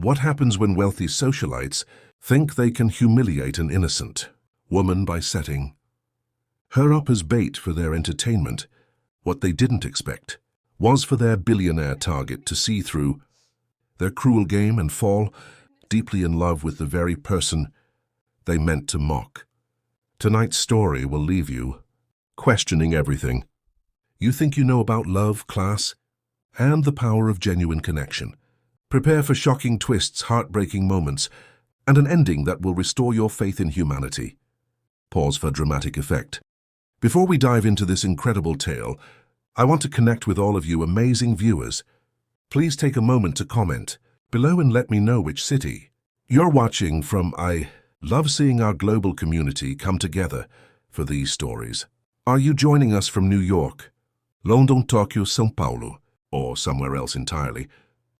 What happens when wealthy socialites think they can humiliate an innocent woman by setting her up as bait for their entertainment? What they didn't expect was for their billionaire target to see through their cruel game and fall deeply in love with the very person they meant to mock. Tonight's story will leave you questioning everything you think you know about love, class, and the power of genuine connection. Prepare for shocking twists, heartbreaking moments, and an ending that will restore your faith in humanity. Pause for dramatic effect. Before we dive into this incredible tale, I want to connect with all of you amazing viewers. Please take a moment to comment below and let me know which city you're watching from. I love seeing our global community come together for these stories. Are you joining us from New York, London, Tokyo, São Paulo, or somewhere else entirely?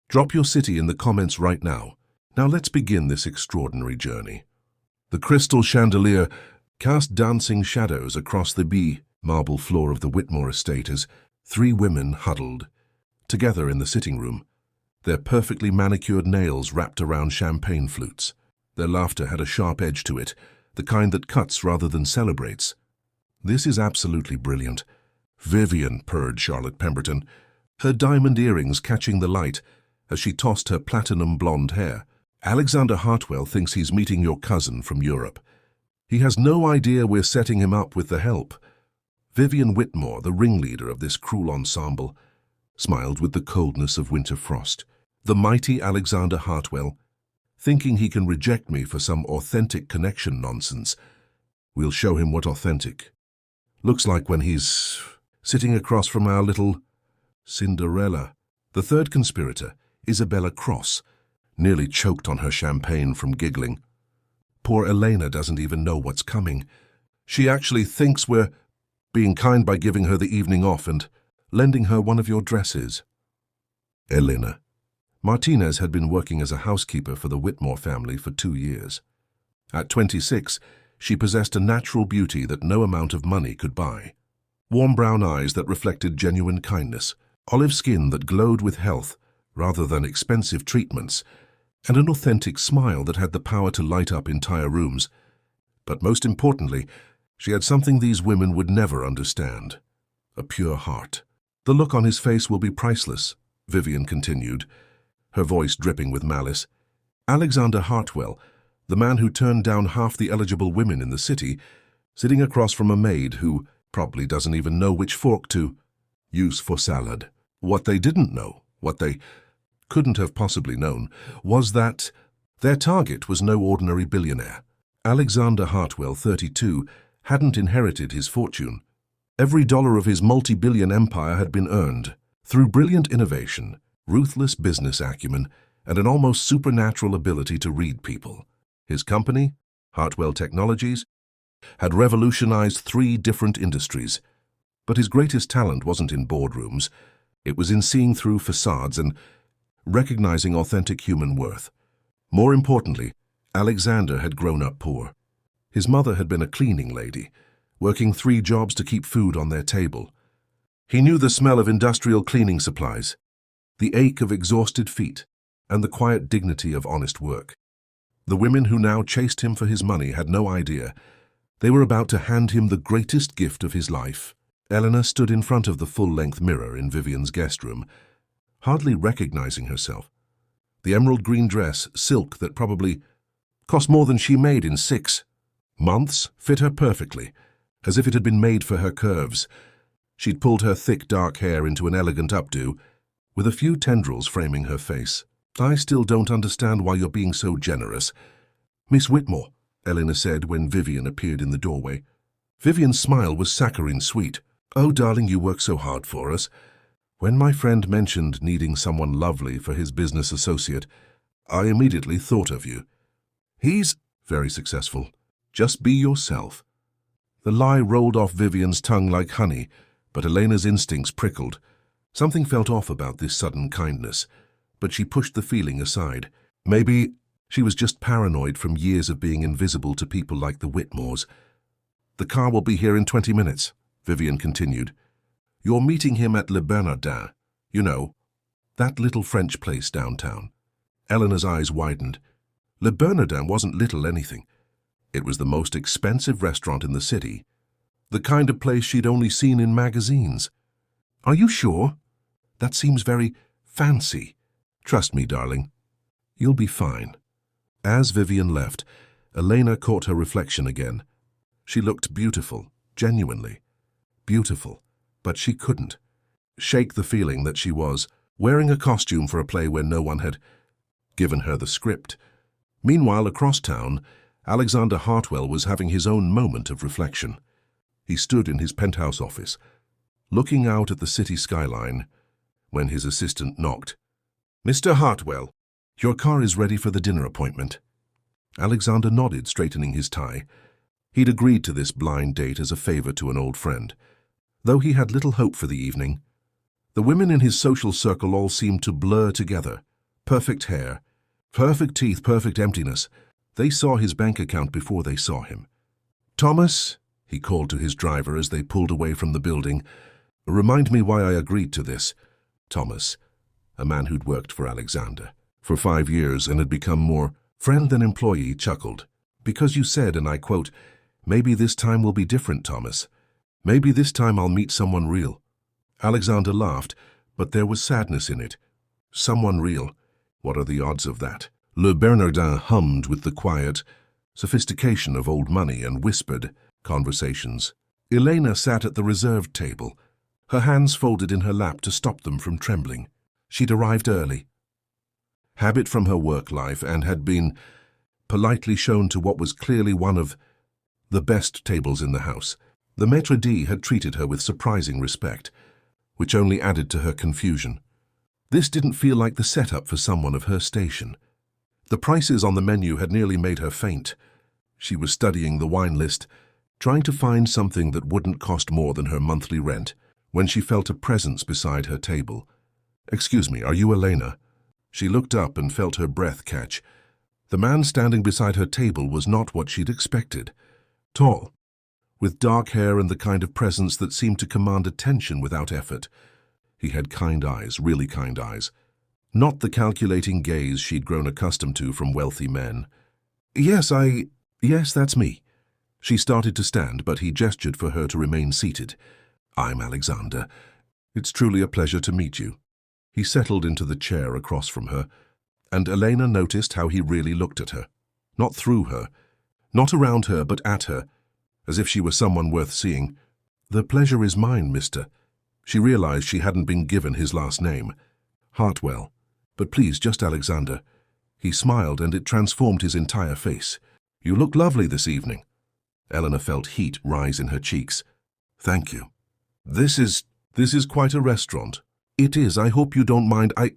Drop your city in the comments right now. Now let's begin this extraordinary journey. The crystal chandelier cast dancing shadows across the marble floor of the Whitmore estate as three women huddled together in the sitting room, their perfectly manicured nails wrapped around champagne flutes. Their laughter had a sharp edge to it, the kind that cuts rather than celebrates. "This is absolutely brilliant," Vivian purred Charlotte Pemberton, her diamond earrings catching the light as she tossed her platinum blonde hair. "Alexander Hartwell thinks he's meeting your cousin from Europe. He has no idea we're setting him up with the help." Vivian Whitmore, the ringleader of this cruel ensemble, smiled with the coldness of winter frost. "The mighty Alexander Hartwell, thinking he can reject me for some authentic connection nonsense. We'll show him what authentic looks like when he's sitting across from our little Cinderella." The third conspirator, Isabella Cross, nearly choked on her champagne from giggling. "Poor Elena doesn't even know what's coming. She actually thinks we're being kind by giving her the evening off and lending her one of your dresses." Elena Martinez had been working as a housekeeper for the Whitmore family for 2 years. At 26, she possessed a natural beauty that no amount of money could buy. Warm brown eyes that reflected genuine kindness, olive skin that glowed with health rather than expensive treatments, and an authentic smile that had the power to light up entire rooms. But most importantly, she had something these women would never understand: a pure heart. "The look on his face will be priceless," Vivian continued, her voice dripping with malice. "Alexander Hartwell, the man who turned down half the eligible women in the city, sitting across from a maid who probably doesn't even know which fork to use for salad." What they didn't know, what they couldn't have possibly known, was that their target was no ordinary billionaire. Alexander Hartwell, 32, hadn't inherited his fortune. Every dollar of his multi-billion empire had been earned through brilliant innovation, ruthless business acumen, and an almost supernatural ability to read people. His company, Hartwell Technologies, had revolutionized 3 different industries. But his greatest talent wasn't in boardrooms. It was in seeing through facades and recognizing authentic human worth. More importantly, Alexander had grown up poor. His mother had been a cleaning lady, working 3 jobs to keep food on their table. He knew the smell of industrial cleaning supplies, the ache of exhausted feet, and the quiet dignity of honest work. The women who now chased him for his money had no idea they were about to hand him the greatest gift of his life. Eleanor stood in front of the full-length mirror in Vivian's guest room, hardly recognizing herself. The emerald green dress, silk that probably cost more than she made in 6 months, fit her perfectly, as if it had been made for her curves. She'd pulled her thick dark hair into an elegant updo, with a few tendrils framing her face. "I still don't understand why you're being so generous, Miss Whitmore," Eleanor said when Vivian appeared in the doorway. Vivian's smile was saccharine sweet. "Oh, darling, you work so hard for us. When my friend mentioned needing someone lovely for his business associate, I immediately thought of you. He's very successful. Just be yourself." The lie rolled off Vivian's tongue like honey, but Elena's instincts prickled. Something felt off about this sudden kindness, but she pushed the feeling aside. Maybe she was just paranoid from years of being invisible to people like the Whitmores. "The car will be here in 20 minutes, Vivian continued. "You're meeting him at Le Bernardin, you know, that little French place downtown." Eleanor's eyes widened. Le Bernardin wasn't little anything. It was the most expensive restaurant in the city, the kind of place she'd only seen in magazines. Are you sure? That seems very fancy. Trust me, darling. You'll be fine. As Vivian left, Elena caught her reflection again. She looked beautiful, genuinely beautiful, but she couldn't shake the feeling that she was wearing a costume for a play where no one had given her the script. Meanwhile, across town, Alexander Hartwell was having his own moment of reflection. He stood in his penthouse office, looking out at the city skyline, when his assistant knocked. "Mr. Hartwell, your car is ready for the dinner appointment." Alexander nodded, straightening his tie. He'd agreed to this blind date as a favor to an old friend, though he had little hope for the evening. The women in his social circle all seemed to blur together. Perfect hair, perfect teeth, perfect emptiness. They saw his bank account before they saw him. "Thomas," he called to his driver as they pulled away from the building, "remind me why I agreed to this." Thomas, a man who'd worked for Alexander for 5 years and had become more friend than employee, chuckled. "Because you said, and I quote, 'Maybe this time will be different, Thomas. Maybe this time I'll meet someone real.'" Alexander laughed, but there was sadness in it. Someone real? What are the odds of that? Le Bernardin hummed with the quiet sophistication of old money and whispered conversations. Elena sat at the reserved table, her hands folded in her lap to stop them from trembling. She'd arrived early, habit from her work life, and had been politely shown to what was clearly one of the best tables in the house. The maitre d' had treated her with surprising respect, which only added to her confusion. This didn't feel like the setup for someone of her station. The prices on the menu had nearly made her faint. She was studying the wine list, trying to find something that wouldn't cost more than her monthly rent, when she felt a presence beside her table. "Excuse me, are you Elena?" She looked up and felt her breath catch. The man standing beside her table was not what she'd expected. Tall, with dark hair and the kind of presence that seemed to command attention without effort. He had kind eyes, really kind eyes. Not the calculating gaze she'd grown accustomed to from wealthy men. Yes, that's me." She started to stand, but he gestured for her to remain seated. "I'm Alexander. It's truly a pleasure to meet you." He settled into the chair across from her, and Elena noticed how he really looked at her. Not through her, not around her, but at her, as if she were someone worth seeing. "The pleasure is mine, mister." She realized she hadn't been given his last name. "Hartwell. But please, just Alexander." He smiled, and it transformed his entire face. "You look lovely this evening." Eleanor felt heat rise in her cheeks. "Thank you. This is quite a restaurant." "It is. I hope you don't mind. I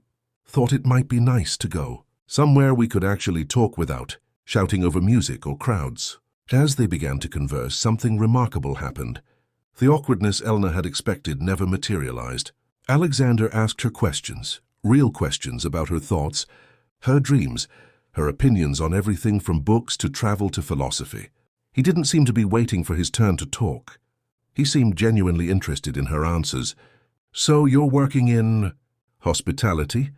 thought it might be nice to go somewhere we could actually talk without shouting over music or crowds." As they began to converse, something remarkable happened. The awkwardness Eleanor had expected never materialized. Alexander asked her questions, real questions about her thoughts, her dreams, her opinions on everything from books to travel to philosophy. He didn't seem to be waiting for his turn to talk. He seemed genuinely interested in her answers. "So you're working in hospitality?"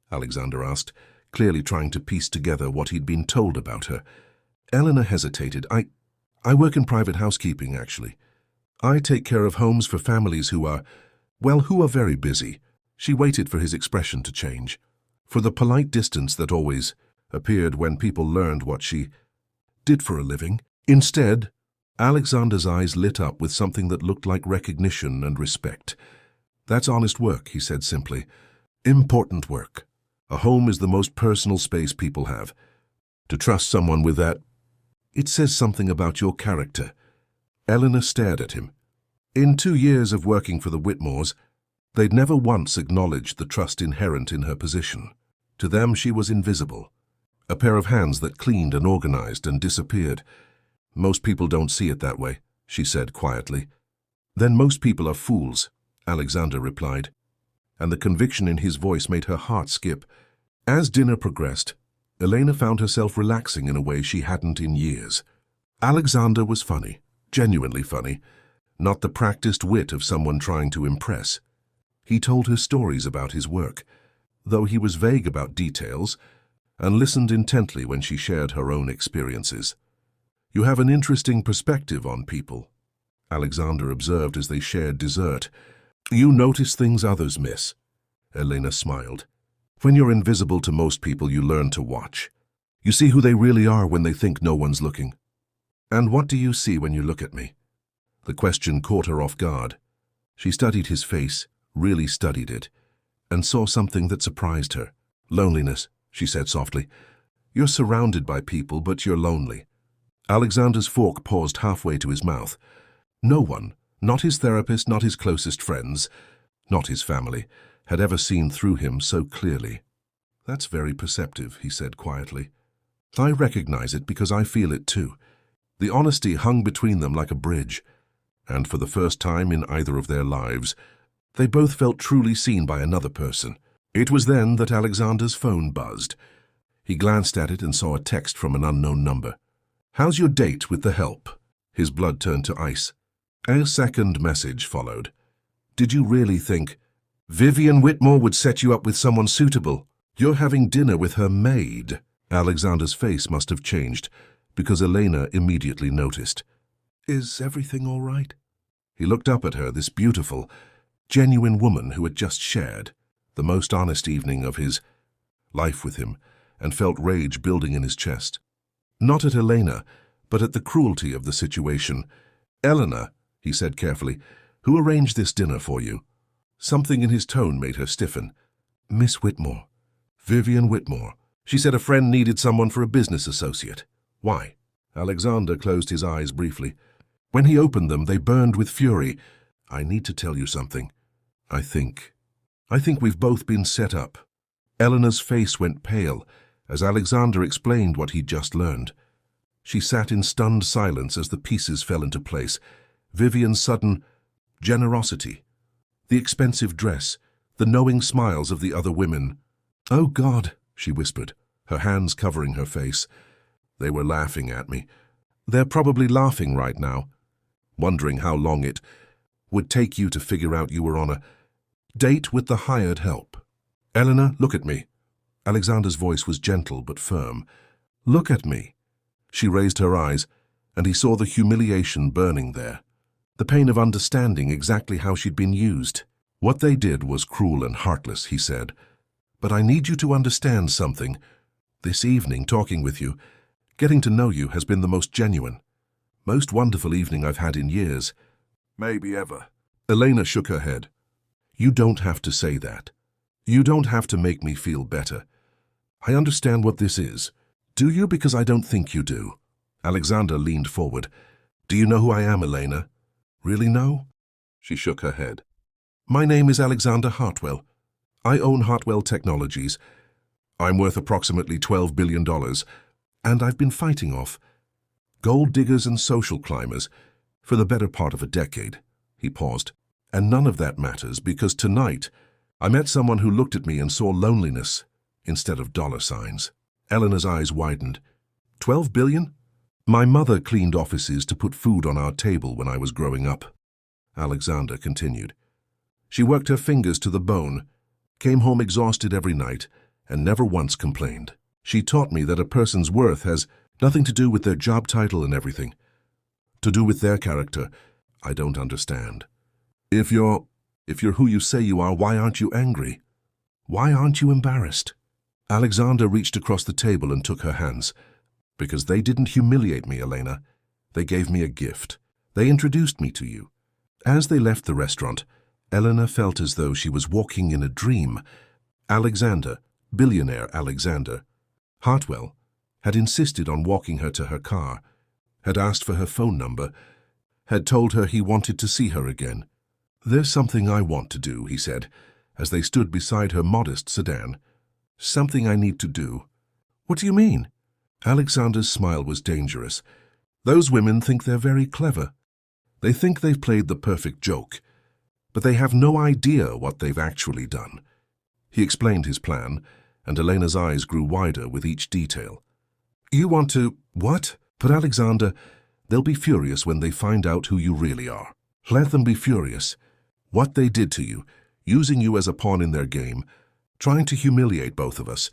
Alexander asked, clearly trying to piece together what he'd been told about her. Eleanor hesitated. I work in private housekeeping, actually. I take care of homes for families who are very busy." She waited for his expression to change, for the polite distance that always appeared when people learned what she did for a living. Instead, Alexander's eyes lit up with something that looked like recognition and respect. "That's honest work," he said simply. "Important work. A home is the most personal space people have. To trust someone with that, it says something about your character." Eleanor stared at him. In 2 years of working for the Whitmores, they'd never once acknowledged the trust inherent in her position. To them, she was invisible, a pair of hands that cleaned and organized and disappeared. "Most people don't see it that way," she said quietly. "Then most people are fools," Alexander replied, and the conviction in his voice made her heart skip. As dinner progressed, Elena found herself relaxing in a way she hadn't in years. Alexander was funny, genuinely funny, not the practiced wit of someone trying to impress. He told her stories about his work. Though he was vague about details, and listened intently when she shared her own experiences. "You have an interesting perspective on people," Alexander observed as they shared dessert. "You notice things others miss." Elena smiled. "When you're invisible to most people, you learn to watch. You see who they really are when they think no one's looking." "And what do you see when you look at me?" The question caught her off guard. She studied his face, really studied it, and saw something that surprised her. "Loneliness," she said softly. "You're surrounded by people, but you're lonely." Alexander's fork paused halfway to his mouth. No one, not his therapist, not his closest friends, not his family, had ever seen through him so clearly. "That's very perceptive," he said quietly. "I recognize it because I feel it too." The honesty hung between them like a bridge, and for the first time in either of their lives, they both felt truly seen by another person. It was then that Alexander's phone buzzed. He glanced at it and saw a text from an unknown number. "How's your date with the help?" His blood turned to ice. A second message followed. "Did you really think Vivian Whitmore would set you up with someone suitable? You're having dinner with her maid." Alexander's face must have changed, because Elena immediately noticed. "Is everything all right?" He looked up at her, this beautiful, genuine woman who had just shared the most honest evening of his life with him, and felt rage building in his chest. Not at Elena, but at the cruelty of the situation. "Eleanor," he said carefully, "who arranged this dinner for you?" Something in his tone made her stiffen. "Miss Whitmore. Vivian Whitmore. She said a friend needed someone for a business associate." "Why?" Alexander closed his eyes briefly. When he opened them, they burned with fury. "I need to tell you something. I think we've both been set up." Eleanor's face went pale as Alexander explained what he'd just learned. She sat in stunned silence as the pieces fell into place. Vivian's sudden generosity, the expensive dress, the knowing smiles of the other women. "Oh God," she whispered, her hands covering her face. "They were laughing at me. They're probably laughing right now, wondering how long it would take you to figure out you were on a date with the hired help." "Eleanor, look at me." Alexander's voice was gentle but firm. "Look at me." She raised her eyes, and he saw the humiliation burning there, the pain of understanding exactly how she'd been used. "What they did was cruel and heartless," he said. "But I need you to understand something. This evening, talking with you, getting to know you has been the most genuine, most wonderful evening I've had in years. Maybe ever." Elena shook her head. "You don't have to say that. You don't have to make me feel better. I understand what this is. Do you? Because I don't think you do." Alexander leaned forward. "Do you know who I am, Elena?" "Really know?" She shook her head. "My name is Alexander Hartwell. I own Hartwell Technologies. I'm worth approximately $12 billion, and I've been fighting off gold diggers and social climbers for the better part of a decade." He paused. "And none of that matters because tonight I met someone who looked at me and saw loneliness instead of dollar signs." Eleanor's eyes widened. "12 billion? My mother cleaned offices to put food on our table when I was growing up." Alexander continued. "She worked her fingers to the bone, came home exhausted every night, and never once complained. She taught me that a person's worth has nothing to do with their job title and everything, to do with their character. I don't understand. If you're who you say you are, why aren't you angry? Why aren't you embarrassed?" Alexander reached across the table and took her hands. "Because they didn't humiliate me, Elena. They gave me a gift. They introduced me to you." As they left the restaurant, Eleanor felt as though she was walking in a dream. Alexander, billionaire Alexander Hartwell, had insisted on walking her to her car, had asked for her phone number, had told her he wanted to see her again. "There's something I want to do," he said, as they stood beside her modest sedan. "Something I need to do." "What do you mean?" Alexander's smile was dangerous. "Those women think they're very clever. They think they've played the perfect joke, but they have no idea what they've actually done." He explained his plan, and Elena's eyes grew wider with each detail. "You want to... what?" "But Alexander, they'll be furious when they find out who you really are. Let them be furious. What they did to you, using you as a pawn in their game, trying to humiliate both of us,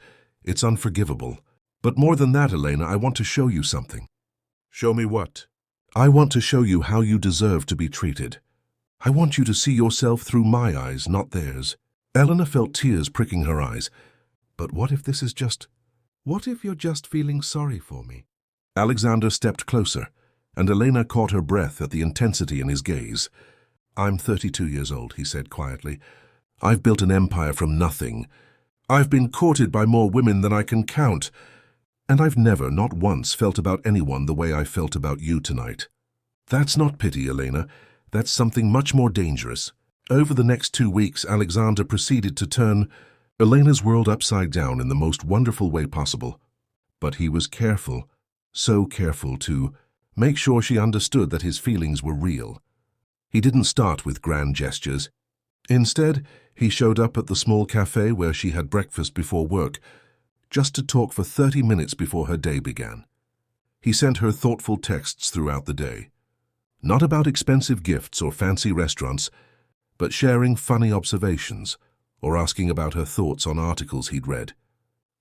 It's unforgivable. But more than that, Elena, I want to show you something. Show me what? I want to show you how you deserve to be treated. I want you to see yourself through my eyes, not theirs. Elena felt tears pricking her eyes. But what if this is just... What if you're just feeling sorry for me? Alexander stepped closer, and Elena caught her breath at the intensity in his gaze. I'm 32 years old, he said quietly. I've built an empire from nothing. I've been courted by more women than I can count. And I've never, not once, felt about anyone the way I felt about you tonight. That's not pity, Elena. That's something much more dangerous. Over the next 2 weeks, Alexander proceeded to turn Elena's world upside down in the most wonderful way possible. But he was careful, so careful to make sure she understood that his feelings were real. He didn't start with grand gestures. Instead, he showed up at the small cafe where she had breakfast before work, just to talk for 30 minutes before her day began. He sent her thoughtful texts throughout the day. Not about expensive gifts or fancy restaurants, but sharing funny observations or asking about her thoughts on articles he'd read.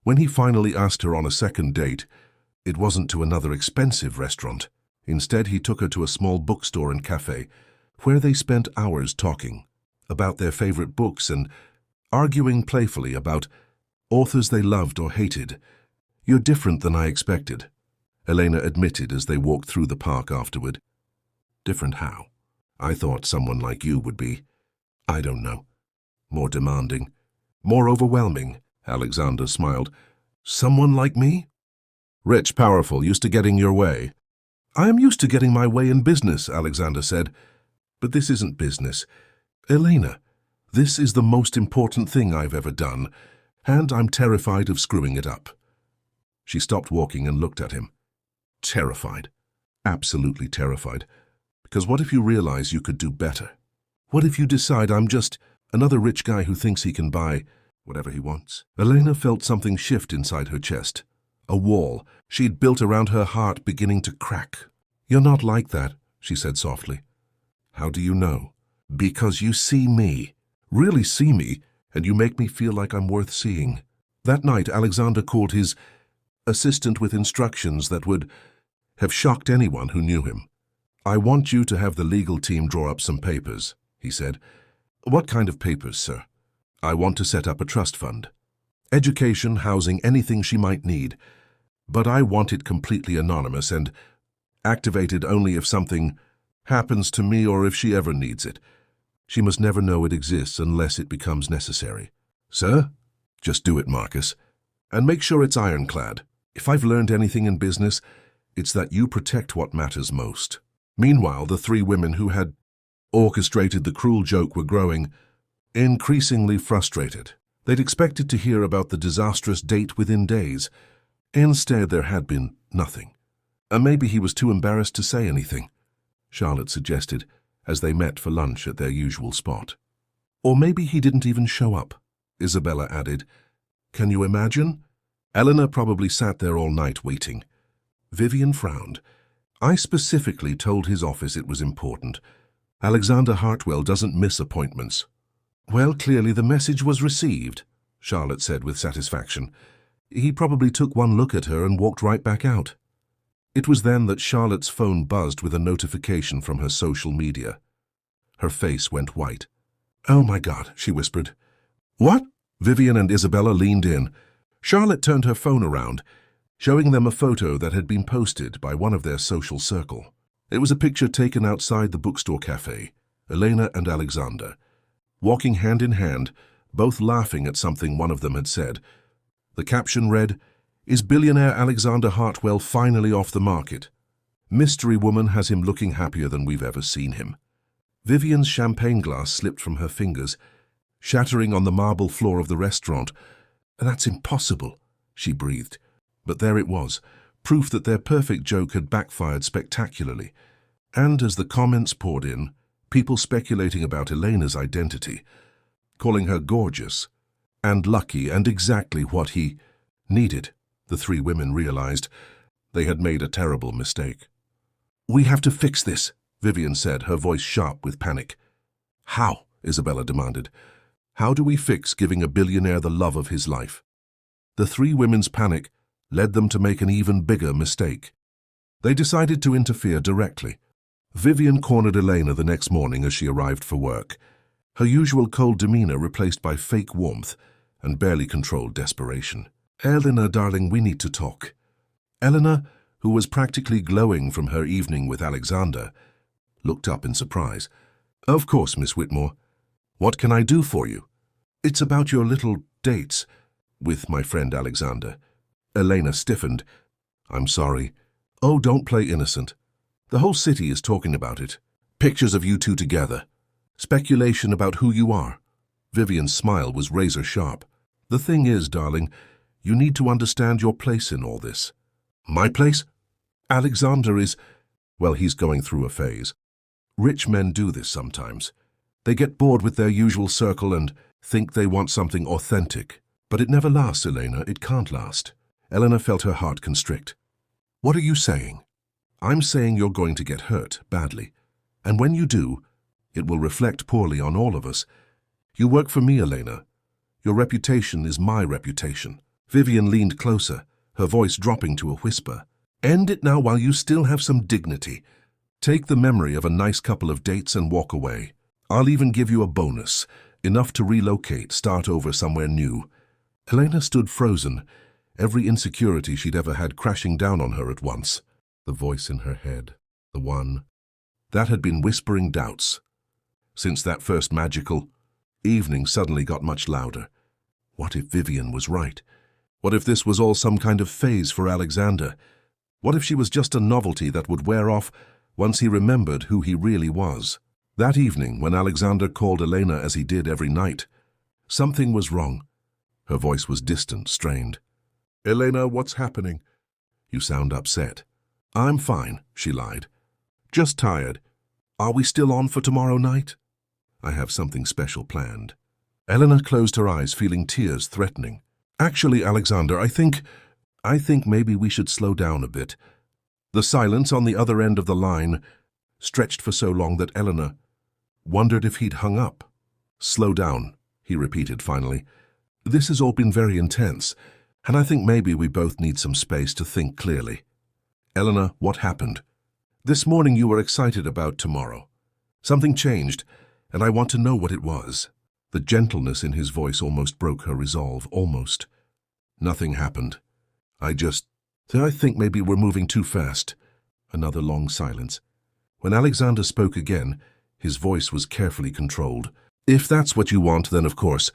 When he finally asked her on a second date, it wasn't to another expensive restaurant. Instead, he took her to a small bookstore and cafe, where they spent hours talking about their favorite books and arguing playfully about authors they loved or hated. You're different than I expected, Elena admitted as they walked through the park afterward. Different how? I thought someone like you would be, I don't know, more demanding, more overwhelming, Alexander smiled. Someone like me? Rich, powerful, used to getting your way. I am used to getting my way in business, Alexander said. But this isn't business. Elena, this is the most important thing I've ever done, and I'm terrified of screwing it up. She stopped walking and looked at him. Terrified. Absolutely terrified. Because what if you realize you could do better? What if you decide I'm just another rich guy who thinks he can buy whatever he wants? Elena felt something shift inside her chest. A wall she'd built around her heart beginning to crack. You're not like that, she said softly. How do you know? Because you see me, really see me, and you make me feel like I'm worth seeing. That night, Alexander called his assistant with instructions that would have shocked anyone who knew him. I want you to have the legal team draw up some papers, he said. What kind of papers, sir? I want to set up a trust fund. Education, housing, anything she might need. But I want it completely anonymous and activated only if something happens to me or if she ever needs it. She must never know it exists unless it becomes necessary. Sir? Just do it, Marcus. And make sure it's ironclad. If I've learned anything in business, it's that you protect what matters most. Meanwhile, the three women who had orchestrated the cruel joke were growing increasingly frustrated. They'd expected to hear about the disastrous date within days. Instead, there had been nothing. And maybe he was too embarrassed to say anything, Charlotte suggested, as they met for lunch at their usual spot. Or maybe he didn't even show up, Isabella added. Can you imagine? Eleanor probably sat there all night waiting. Vivian frowned. I specifically told his office it was important. Alexander Hartwell doesn't miss appointments. Well, clearly the message was received, Charlotte said with satisfaction. He probably took one look at her and walked right back out. It was then that Charlotte's phone buzzed with a notification from her social media. Her face went white. Oh my God, she whispered. What? Vivian and Isabella leaned in. Charlotte turned her phone around, showing them a photo that had been posted by one of their social circle. It was a picture taken outside the bookstore cafe, Elena and Alexander, walking hand in hand, both laughing at something one of them had said. The caption read, "Is billionaire Alexander Hartwell finally off the market? Mystery woman has him looking happier than we've ever seen him." Vivian's champagne glass slipped from her fingers, shattering on the marble floor of the restaurant. That's impossible, she breathed. But there it was, proof that their perfect joke had backfired spectacularly. And as the comments poured in, people speculating about Elena's identity, calling her gorgeous and lucky and exactly what he needed. The three women realized they had made a terrible mistake. We have to fix this, Vivian said, her voice sharp with panic. How? Isabella demanded. How do we fix giving a billionaire the love of his life? The three women's panic led them to make an even bigger mistake. They decided to interfere directly. Vivian cornered Elena the next morning as she arrived for work, her usual cold demeanor replaced by fake warmth and barely controlled desperation. "Elena, darling, we need to talk." Elena, who was practically glowing from her evening with Alexander, looked up in surprise. "Of course, Miss Whitmore. What can I do for you?" "It's about your little dates with my friend Alexander." Elena stiffened. "I'm sorry." "Oh, don't play innocent. The whole city is talking about it. Pictures of you two together. Speculation about who you are." Vivian's smile was razor sharp. "The thing is, darling, you need to understand your place in all this." "My place?" "Alexander is, well, he's going through a phase. Rich men do this sometimes. They get bored with their usual circle and think they want something authentic. But it never lasts, Elena. It can't last." Elena felt her heart constrict. "What are you saying?" "I'm saying you're going to get hurt, badly. And when you do, it will reflect poorly on all of us. You work for me, Elena. Your reputation is my reputation." Vivian leaned closer, her voice dropping to a whisper. "End it now while you still have some dignity. Take the memory of a nice couple of dates and walk away. I'll even give you a bonus, enough to relocate, start over somewhere new." Elena stood frozen, every insecurity she'd ever had crashing down on her at once. The voice in her head, the one that had been whispering doubts since that first magical evening, suddenly got much louder. What if Vivian was right? What if this was all some kind of phase for Alexander? What if she was just a novelty that would wear off once he remembered who he really was? That evening, when Alexander called Elena as he did every night, something was wrong. Her voice was distant, strained. "Elena, what's happening? You sound upset." "I'm fine," she lied. "Just tired. Are we still on for tomorrow night?" "I have something special planned." Elena closed her eyes, feeling tears threatening. "Actually, Alexander, I think maybe we should slow down a bit." The silence on the other end of the line stretched for so long that Elena wondered if he'd hung up. "Slow down," he repeated finally. "This has all been very intense, and I think maybe we both need some space to think clearly." "Elena, what happened?" "This morning you were excited about tomorrow. Something changed, and I want to know what it was." The gentleness in his voice almost broke her resolve, almost. "Nothing happened. I think maybe we're moving too fast." Another long silence. When Alexander spoke again, his voice was carefully controlled. "If that's what you want, then of course.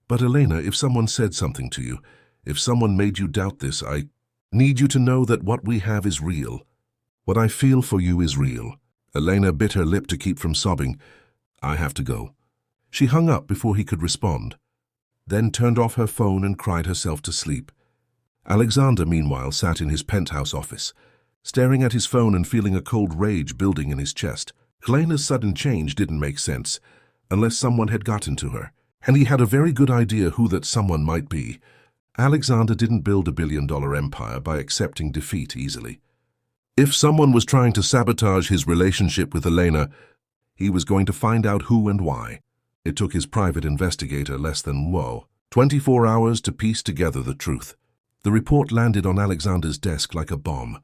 But Elena, if someone said something to you, if someone made you doubt this, I need you to know that what we have is real. What I feel for you is real." Elena bit her lip to keep from sobbing. "I have to go." She hung up before he could respond, then turned off her phone and cried herself to sleep. Alexander, meanwhile, sat in his penthouse office, staring at his phone and feeling a cold rage building in his chest. Elena's sudden change didn't make sense, unless someone had gotten to her, and he had a very good idea who that someone might be. Alexander didn't build a billion-dollar empire by accepting defeat easily. If someone was trying to sabotage his relationship with Elena, he was going to find out who and why. It took his private investigator less than 24 hours to piece together the truth. The report landed on Alexander's desk like a bomb.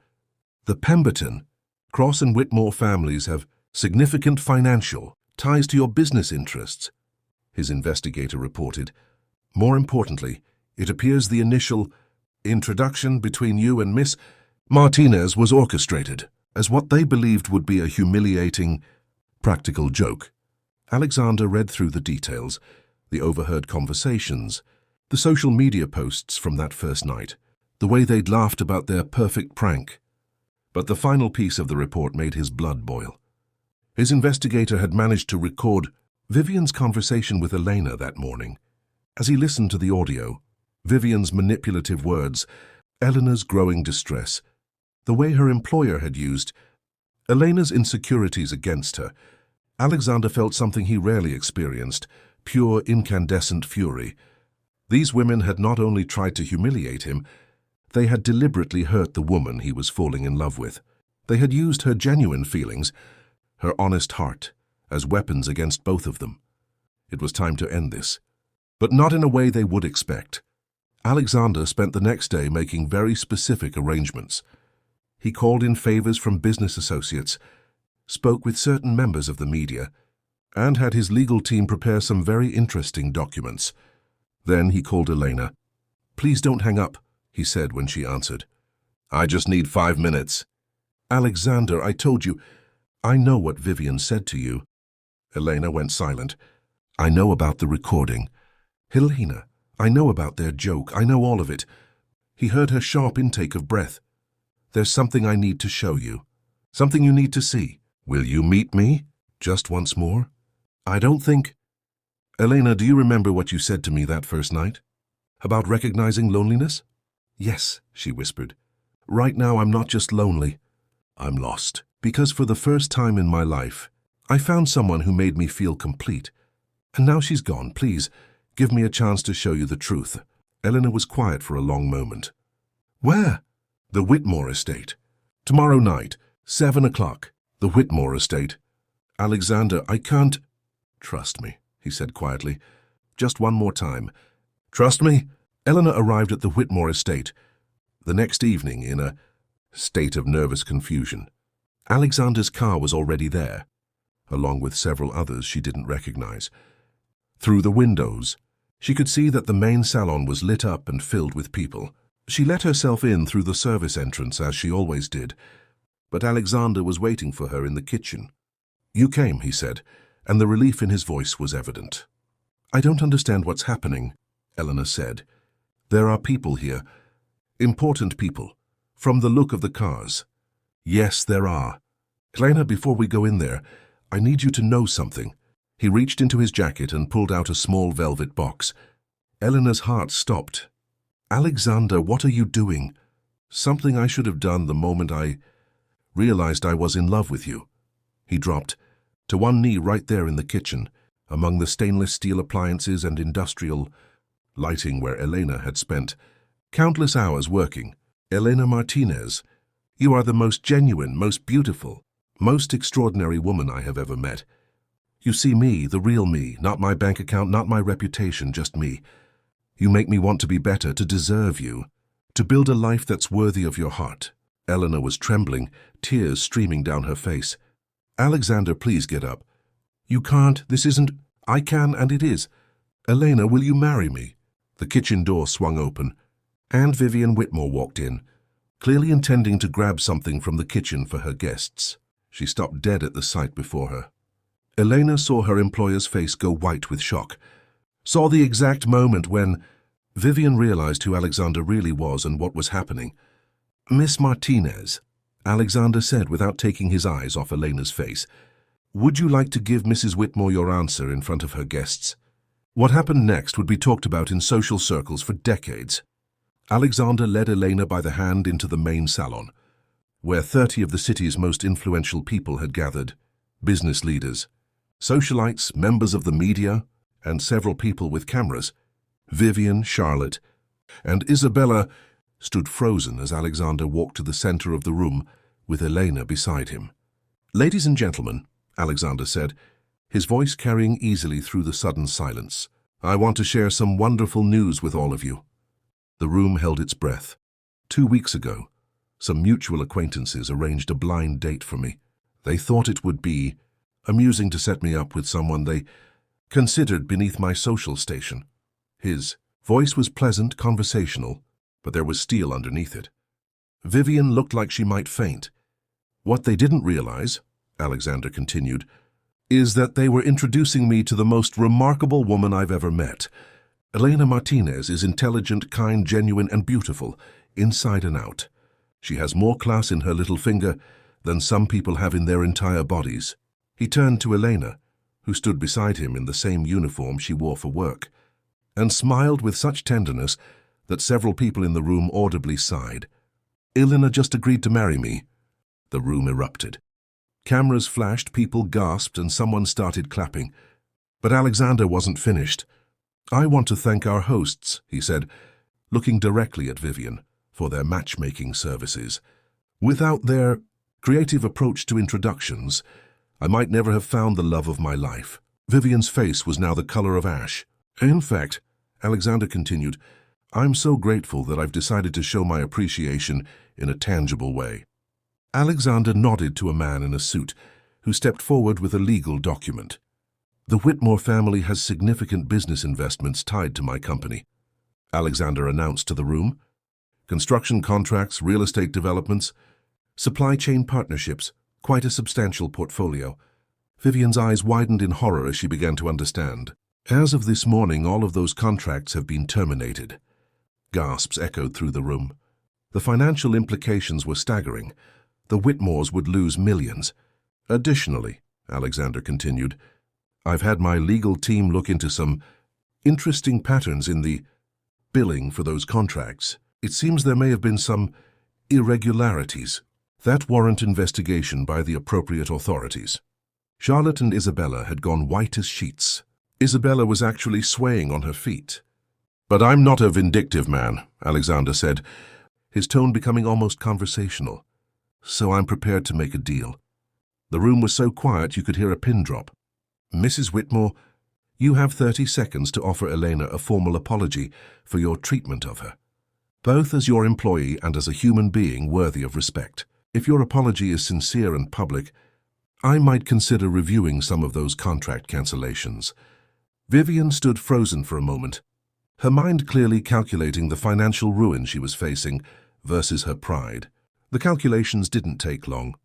The Pemberton, Cross and Whitmore families have significant financial ties to your business interests, his investigator reported. More importantly, it appears the initial introduction between you and Miss Martinez was orchestrated as what they believed would be a humiliating, practical joke. Alexander read through the details, the overheard conversations, the social media posts from that first night, the way they'd laughed about their perfect prank. But the final piece of the report made his blood boil. His investigator had managed to record Vivian's conversation with Elena that morning. As he listened to the audio, Vivian's manipulative words, Elena's growing distress, the way her employer had used Elena's insecurities against her, Alexander felt something he rarely experienced, pure incandescent fury. These women had not only tried to humiliate him, they had deliberately hurt the woman he was falling in love with. They had used her genuine feelings, her honest heart, as weapons against both of them. It was time to end this, but not in a way they would expect. Alexander spent the next day making very specific arrangements. He called in favors from business associates, spoke with certain members of the media, and had his legal team prepare some very interesting documents. Then he called Elena. "Please don't hang up," he said when she answered. "I just need 5 minutes." "Alexander, I told you. I know what Vivian said to you." Elena went silent. "I know about the recording." "Helena, I know about their joke. I know all of it." He heard her sharp intake of breath. "There's something I need to show you. Something you need to see. Will you meet me? Just once more?" "I don't think—" "Elena, do you remember what you said to me that first night? About recognizing loneliness?" "Yes," she whispered. "Right now I'm not just lonely. I'm lost. Because for the first time in my life, I found someone who made me feel complete. And now she's gone. Please, give me a chance to show you the truth." Elena was quiet for a long moment. "Where?" "The Whitmore estate. Tomorrow night, 7 o'clock. The Whitmore estate." "Alexander, I can't—" "Trust me," he said quietly. "Just one more time. Trust me." Elena arrived at the Whitmore estate the next evening in a state of nervous confusion. Alexander's car was already there, along with several others she didn't recognize. Through the windows, she could see that the main salon was lit up and filled with people. She let herself in through the service entrance, as she always did, but Alexander was waiting for her in the kitchen. "You came," he said, and the relief in his voice was evident. "I don't understand what's happening," Elena said. "There are people here. Important people. From the look of the cars." "Yes, there are. Elena, before we go in there, I need you to know something." He reached into his jacket and pulled out a small velvet box. Elena's heart stopped. "Alexander, what are you doing?" "Something I should have done the moment I realized I was in love with you." He dropped to one knee right there in the kitchen, among the stainless steel appliances and industrial lighting where Elena had spent countless hours working. "Elena Martinez, you are the most genuine, most beautiful, most extraordinary woman I have ever met. You see me, the real me, not my bank account, not my reputation, just me. You make me want to be better, to deserve you, to build a life that's worthy of your heart." Elena was trembling, tears streaming down her face. "Alexander, please get up." "You can't, this isn't—" "I can, and it is. Elena, will you marry me?" The kitchen door swung open, and Vivian Whitmore walked in, clearly intending to grab something from the kitchen for her guests. She stopped dead at the sight before her. Elena saw her employer's face go white with shock, saw the exact moment when Vivian realized who Alexander really was and what was happening. "Miss Martinez," Alexander said without taking his eyes off Elena's face, "would you like to give Mrs. Whitmore your answer in front of her guests?" What happened next would be talked about in social circles for decades. Alexander led Elena by the hand into the main salon, where 30 of the city's most influential people had gathered. Business leaders, socialites, members of the media, and several people with cameras. Vivian, Charlotte, and Isabella stood frozen as Alexander walked to the center of the room with Elena beside him. "Ladies and gentlemen," Alexander said, his voice carrying easily through the sudden silence, "I want to share some wonderful news with all of you." The room held its breath. 2 weeks ago, some mutual acquaintances arranged a blind date for me. They thought it would be amusing to set me up with someone they considered beneath my social station. His voice was pleasant, conversational, but there was steel underneath it. Vivian looked like she might faint. "What they didn't realize," Alexander continued, "is that they were introducing me to the most remarkable woman I've ever met. Elena Martinez is intelligent, kind, genuine, and beautiful, inside and out. She has more class in her little finger than some people have in their entire bodies." He turned to Elena, who stood beside him in the same uniform she wore for work, and smiled with such tenderness that several people in the room audibly sighed. "Elena just agreed to marry me." The room erupted. Cameras flashed, people gasped, and someone started clapping. But Alexander wasn't finished. "I want to thank our hosts," he said, looking directly at Vivian, "for their matchmaking services. Without their creative approach to introductions, I might never have found the love of my life." Vivian's face was now the color of ash. "In fact," Alexander continued, I'm so grateful that I've decided to show my appreciation in a tangible way. Alexander nodded to a man in a suit who stepped forward with a legal document. The Whitmore family has significant business investments tied to my company, Alexander announced to the room. Construction contracts, real estate developments, supply chain partnerships, quite a substantial portfolio. Vivian's eyes widened in horror as she began to understand. As of this morning, all of those contracts have been terminated. Gasps echoed through the room. The financial implications were staggering. The Whitmores would lose millions. Additionally, Alexander continued, I've had my legal team look into some interesting patterns in the billing for those contracts. It seems there may have been some irregularities that warrant investigation by the appropriate authorities. Charlotte and Isabella had gone white as sheets. Isabella was actually swaying on her feet. But I'm not a vindictive man, Alexander said, his tone becoming almost conversational. So I'm prepared to make a deal. The room was so quiet you could hear a pin drop. Mrs. Whitmore, you have 30 seconds to offer Elena a formal apology for your treatment of her, both as your employee and as a human being worthy of respect. If your apology is sincere and public, I might consider reviewing some of those contract cancellations. Vivian stood frozen for a moment, her mind clearly calculating the financial ruin she was facing versus her pride. The calculations didn't take long.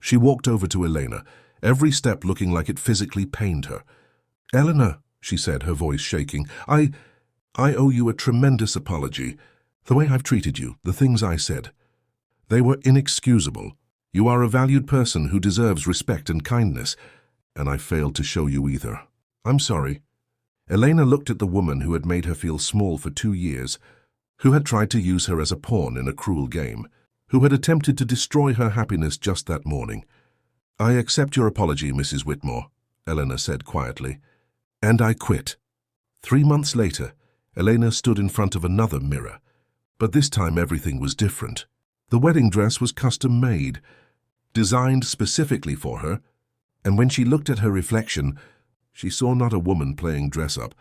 She walked over to Elena, every step looking like it physically pained her. Eleanor, she said, her voice shaking, I owe you a tremendous apology. The way I've treated you, the things I said, they were inexcusable. You are a valued person who deserves respect and kindness, and I failed to show you either. I'm sorry. Elena looked at the woman who had made her feel small for 2 years, who had tried to use her as a pawn in a cruel game, who had attempted to destroy her happiness just that morning. I accept your apology, Mrs. Whitmore, Elena said quietly, and I quit. 3 months later, Elena stood in front of another mirror, but this time everything was different. The wedding dress was custom-made, designed specifically for her, and when she looked at her reflection, she saw not a woman playing dress-up,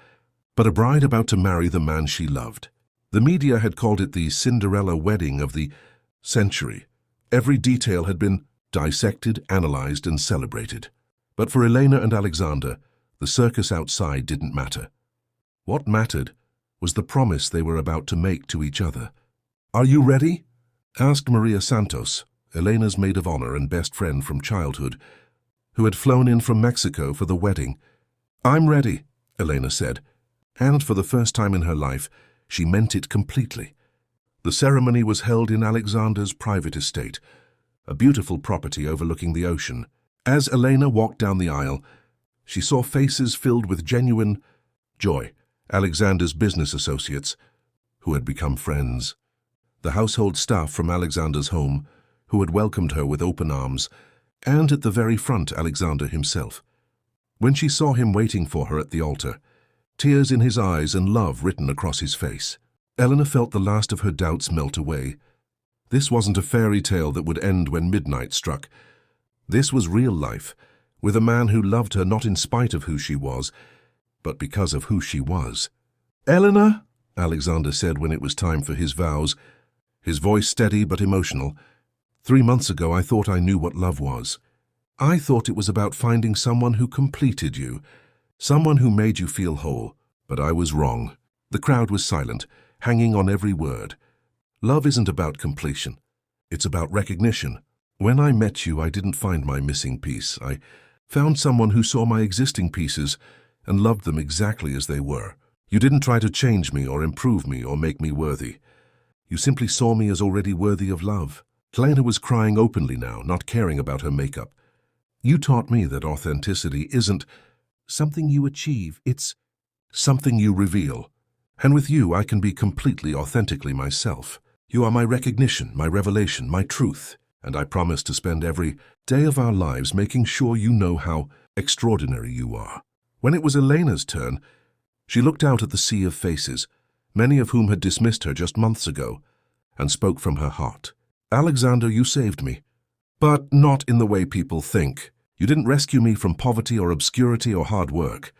but a bride about to marry the man she loved. The media had called it the Cinderella wedding of the century. Every detail had been dissected, analyzed, and celebrated. But for Elena and Alexander, the circus outside didn't matter. What mattered was the promise they were about to make to each other. Are you ready? Asked Maria Santos, Elena's maid of honor and best friend from childhood, who had flown in from Mexico for the wedding. I'm ready, Elena said, and for the first time in her life, she meant it completely. The ceremony was held in Alexander's private estate, a beautiful property overlooking the ocean. As Elena walked down the aisle, she saw faces filled with genuine joy, Alexander's business associates, who had become friends, the household staff from Alexander's home, who had welcomed her with open arms, and at the very front Alexander himself. When she saw him waiting for her at the altar, tears in his eyes and love written across his face, Eleanor felt the last of her doubts melt away. This wasn't a fairy tale that would end when midnight struck. This was real life, with a man who loved her not in spite of who she was, but because of who she was. Eleanor, Alexander said when it was time for his vows, his voice steady but emotional. 3 months ago I thought I knew what love was. I thought it was about finding someone who completed you, someone who made you feel whole, but I was wrong. The crowd was silent, hanging on every word. Love isn't about completion. It's about recognition. When I met you, I didn't find my missing piece. I found someone who saw my existing pieces and loved them exactly as they were. You didn't try to change me or improve me or make me worthy. You simply saw me as already worthy of love. Elena was crying openly now, not caring about her makeup. You taught me that authenticity isn't something you achieve, it's something you reveal. And with you, I can be completely authentically myself. You are my recognition, my revelation, my truth, and I promise to spend every day of our lives making sure you know how extraordinary you are. When it was Elena's turn, she looked out at the sea of faces, many of whom had dismissed her just months ago, and spoke from her heart. Alexander, you saved me, but not in the way people think. You didn't rescue me from poverty or obscurity or hard work.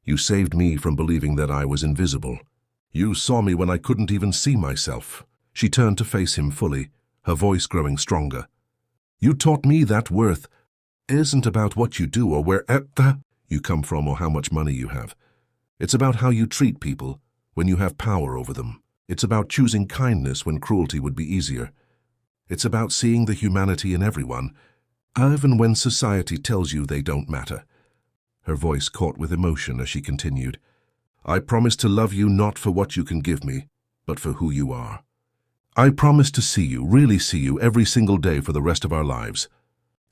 You saved me from believing that I was invisible. You saw me when I couldn't even see myself. She turned to face him fully, her voice growing stronger. You taught me that worth isn't about what you do or where you come from or how much money you have. It's about how you treat people when you have power over them. It's about choosing kindness when cruelty would be easier. It's about seeing the humanity in everyone, even when society tells you they don't matter. Her voice caught with emotion as she continued. I promise to love you not for what you can give me, but for who you are. I promise to see you, really see you, every single day for the rest of our lives.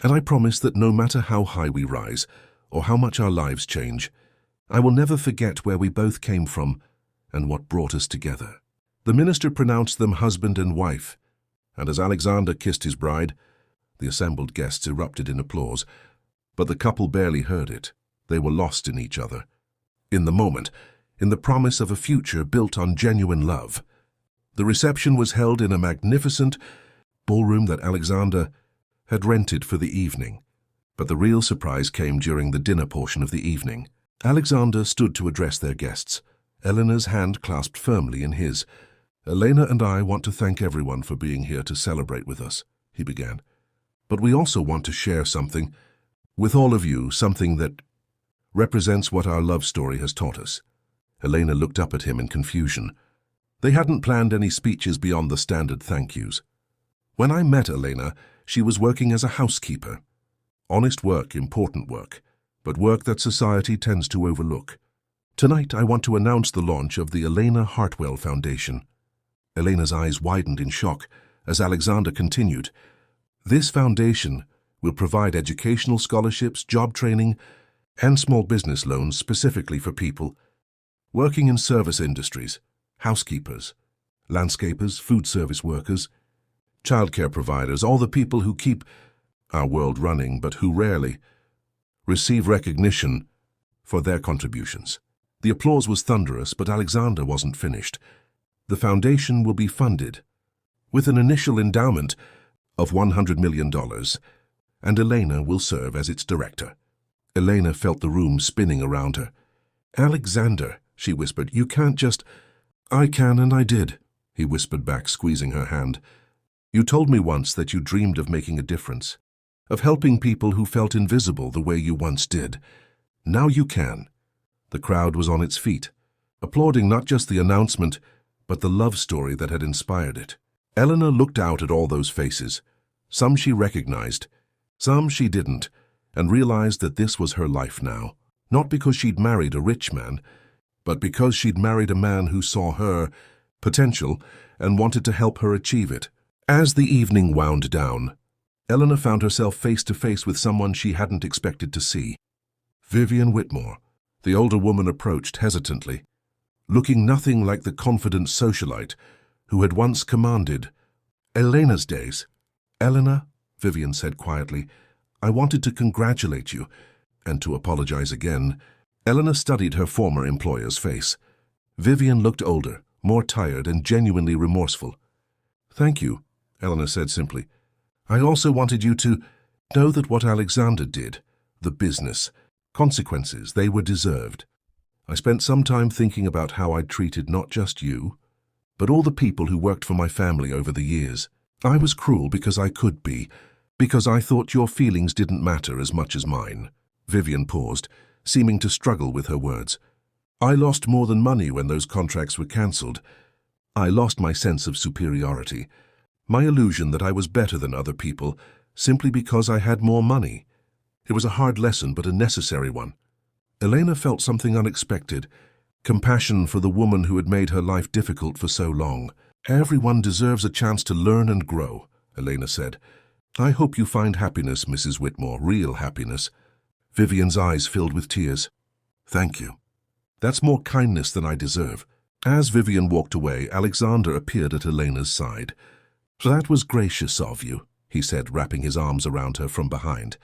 And I promise that no matter how high we rise, or how much our lives change, I will never forget where we both came from and what brought us together. The minister pronounced them husband and wife, and as Alexander kissed his bride, the assembled guests erupted in applause. But the couple barely heard it. They were lost in each other. In the moment, in the promise of a future built on genuine love. The reception was held in a magnificent ballroom that Alexander had rented for the evening. But the real surprise came during the dinner portion of the evening. Alexander stood to address their guests, Eleanor's hand clasped firmly in his. Elena and I want to thank everyone for being here to celebrate with us, he began. But we also want to share something with all of you, something that represents what our love story has taught us. Elena looked up at him in confusion. They hadn't planned any speeches beyond the standard thank yous. When I met Elena, she was working as a housekeeper. Honest work, important work, but work that society tends to overlook. Tonight, I want to announce the launch of the Elena Hartwell Foundation. Elena's eyes widened in shock as Alexander continued. This foundation will provide educational scholarships, job training, and small business loans specifically for people working in service industries, housekeepers, landscapers, food service workers, childcare providers, all the people who keep our world running but who rarely receive recognition for their contributions. The applause was thunderous, but Alexander wasn't finished. The foundation will be funded with an initial endowment of $100 million, and Elena will serve as its director. Elena felt the room spinning around her. Alexander, she whispered, you can't just... I can and I did, he whispered back, squeezing her hand. You told me once that you dreamed of making a difference, of helping people who felt invisible the way you once did. Now you can. The crowd was on its feet, applauding not just the announcement, but the love story that had inspired it. Eleanor looked out at all those faces. Some she recognized, some she didn't, and realized that this was her life now. Not because she'd married a rich man, but because she'd married a man who saw her potential and wanted to help her achieve it. As the evening wound down, Eleanor found herself face to face with someone she hadn't expected to see. Vivian Whitmore. The older woman approached hesitantly, looking nothing like the confident socialite who had once commanded Elena's days. Eleanor, Vivian said quietly, I wanted to congratulate you and to apologize again. Eleanor studied her former employer's face. Vivian looked older, more tired and genuinely remorseful. Thank you, Eleanor said simply. I also wanted you to know that what Alexander did, the business, consequences, they were deserved. I spent some time thinking about how I'd treated not just you, but all the people who worked for my family over the years. I was cruel because I could be, because I thought your feelings didn't matter as much as mine. Vivian paused, seeming to struggle with her words. I lost more than money when those contracts were cancelled. I lost my sense of superiority, my illusion that I was better than other people simply because I had more money. It was a hard lesson, but a necessary one. Elena felt something unexpected, compassion for the woman who had made her life difficult for so long. Everyone deserves a chance to learn and grow, Elena said. I hope you find happiness, Mrs. Whitmore, real happiness. Vivian's eyes filled with tears. Thank you. That's more kindness than I deserve. As Vivian walked away, Alexander appeared at Elena's side. That was gracious of you, he said, wrapping his arms around her from behind.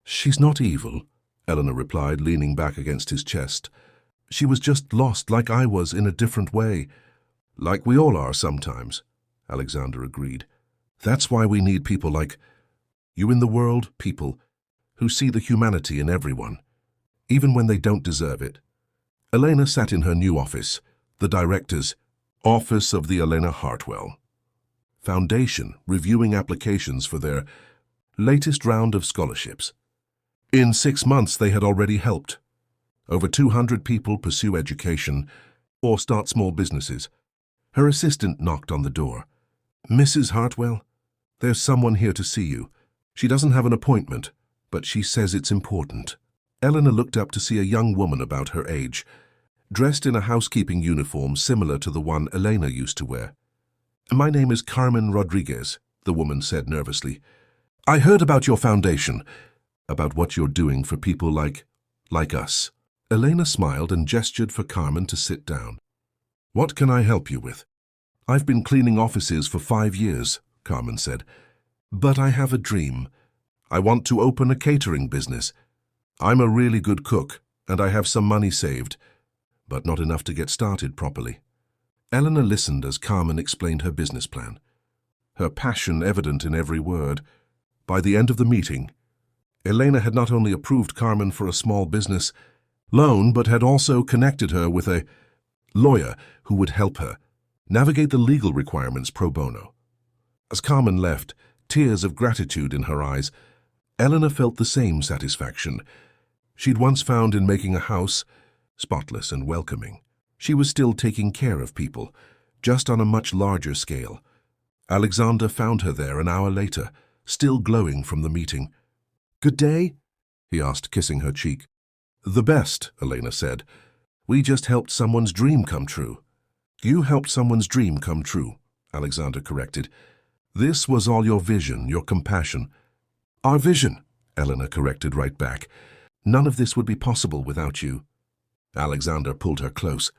She's not evil, Eleanor replied, leaning back against his chest. She was just lost like I was in a different way. Like we all are sometimes, Alexander agreed. That's why we need people like you in the world, people who see the humanity in everyone, even when they don't deserve it. Elena sat in her new office, The directors, Office of the Elena Hartwell Foundation, reviewing applications for their latest round of scholarships. In 6 months, they had already helped over 200 people pursue education or start small businesses. Her assistant knocked on the door. "Mrs. Hartwell, there's someone here to see you. She doesn't have an appointment, but she says it's important." Eleanor looked up to see a young woman about her age, dressed in a housekeeping uniform similar to the one Elena used to wear. "My name is Carmen Rodriguez," the woman said nervously. "I heard about your foundation, about what you're doing for people like us." Elena smiled and gestured for Carmen to sit down. "What can I help you with?" "I've been cleaning offices for 5 years," Carmen said. "But I have a dream. I want to open a catering business. I'm a really good cook, and I have some money saved, but not enough to get started properly." Eleanor listened as Carmen explained her business plan, her passion evident in every word. By the end of the meeting, Elena had not only approved Carmen for a small business loan, but had also connected her with a lawyer who would help her navigate the legal requirements pro bono. As Carmen left, tears of gratitude in her eyes, Eleanor felt the same satisfaction she'd once found in making a house spotless and welcoming. She was still taking care of people, just on a much larger scale. Alexander found her there an hour later, still glowing from the meeting. "Good day?" he asked, kissing her cheek. "The best," Elena said. "We just helped someone's dream come true." "You helped someone's dream come true," Alexander corrected. "This was all your vision, your compassion." "Our vision," Eleanor corrected right back. "None of this would be possible without you." Alexander pulled her close.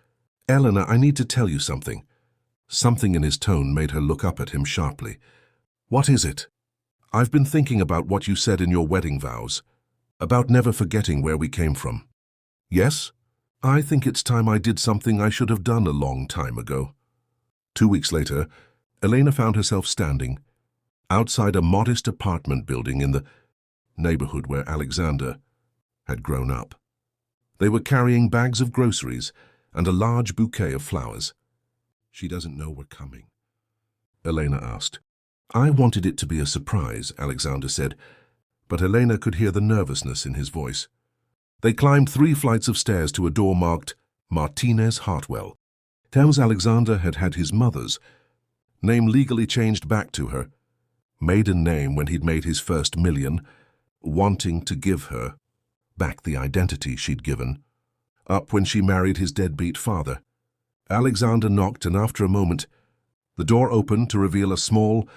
"Eleanor, I need to tell you something." Something in his tone made her look up at him sharply. "What is it?" "I've been thinking about what you said in your wedding vows, about never forgetting where we came from." "Yes? I think it's time I did something I should have done a long time ago." 2 weeks later, Elena found herself standing outside a modest apartment building in the neighborhood where Alexander had grown up. They were carrying bags of groceries and a large bouquet of flowers. "She doesn't know we're coming?" Elena asked. "I wanted it to be a surprise," Alexander said, but Elena could hear the nervousness in his voice. They climbed 3 flights of stairs to a door marked Martinez Hartwell. Tells Alexander had had his mother's name legally changed back to her maiden name when he'd made his first million, wanting to give her back the identity she'd given up when she married his deadbeat father. Alexander knocked, and after a moment, the door opened to reveal a small,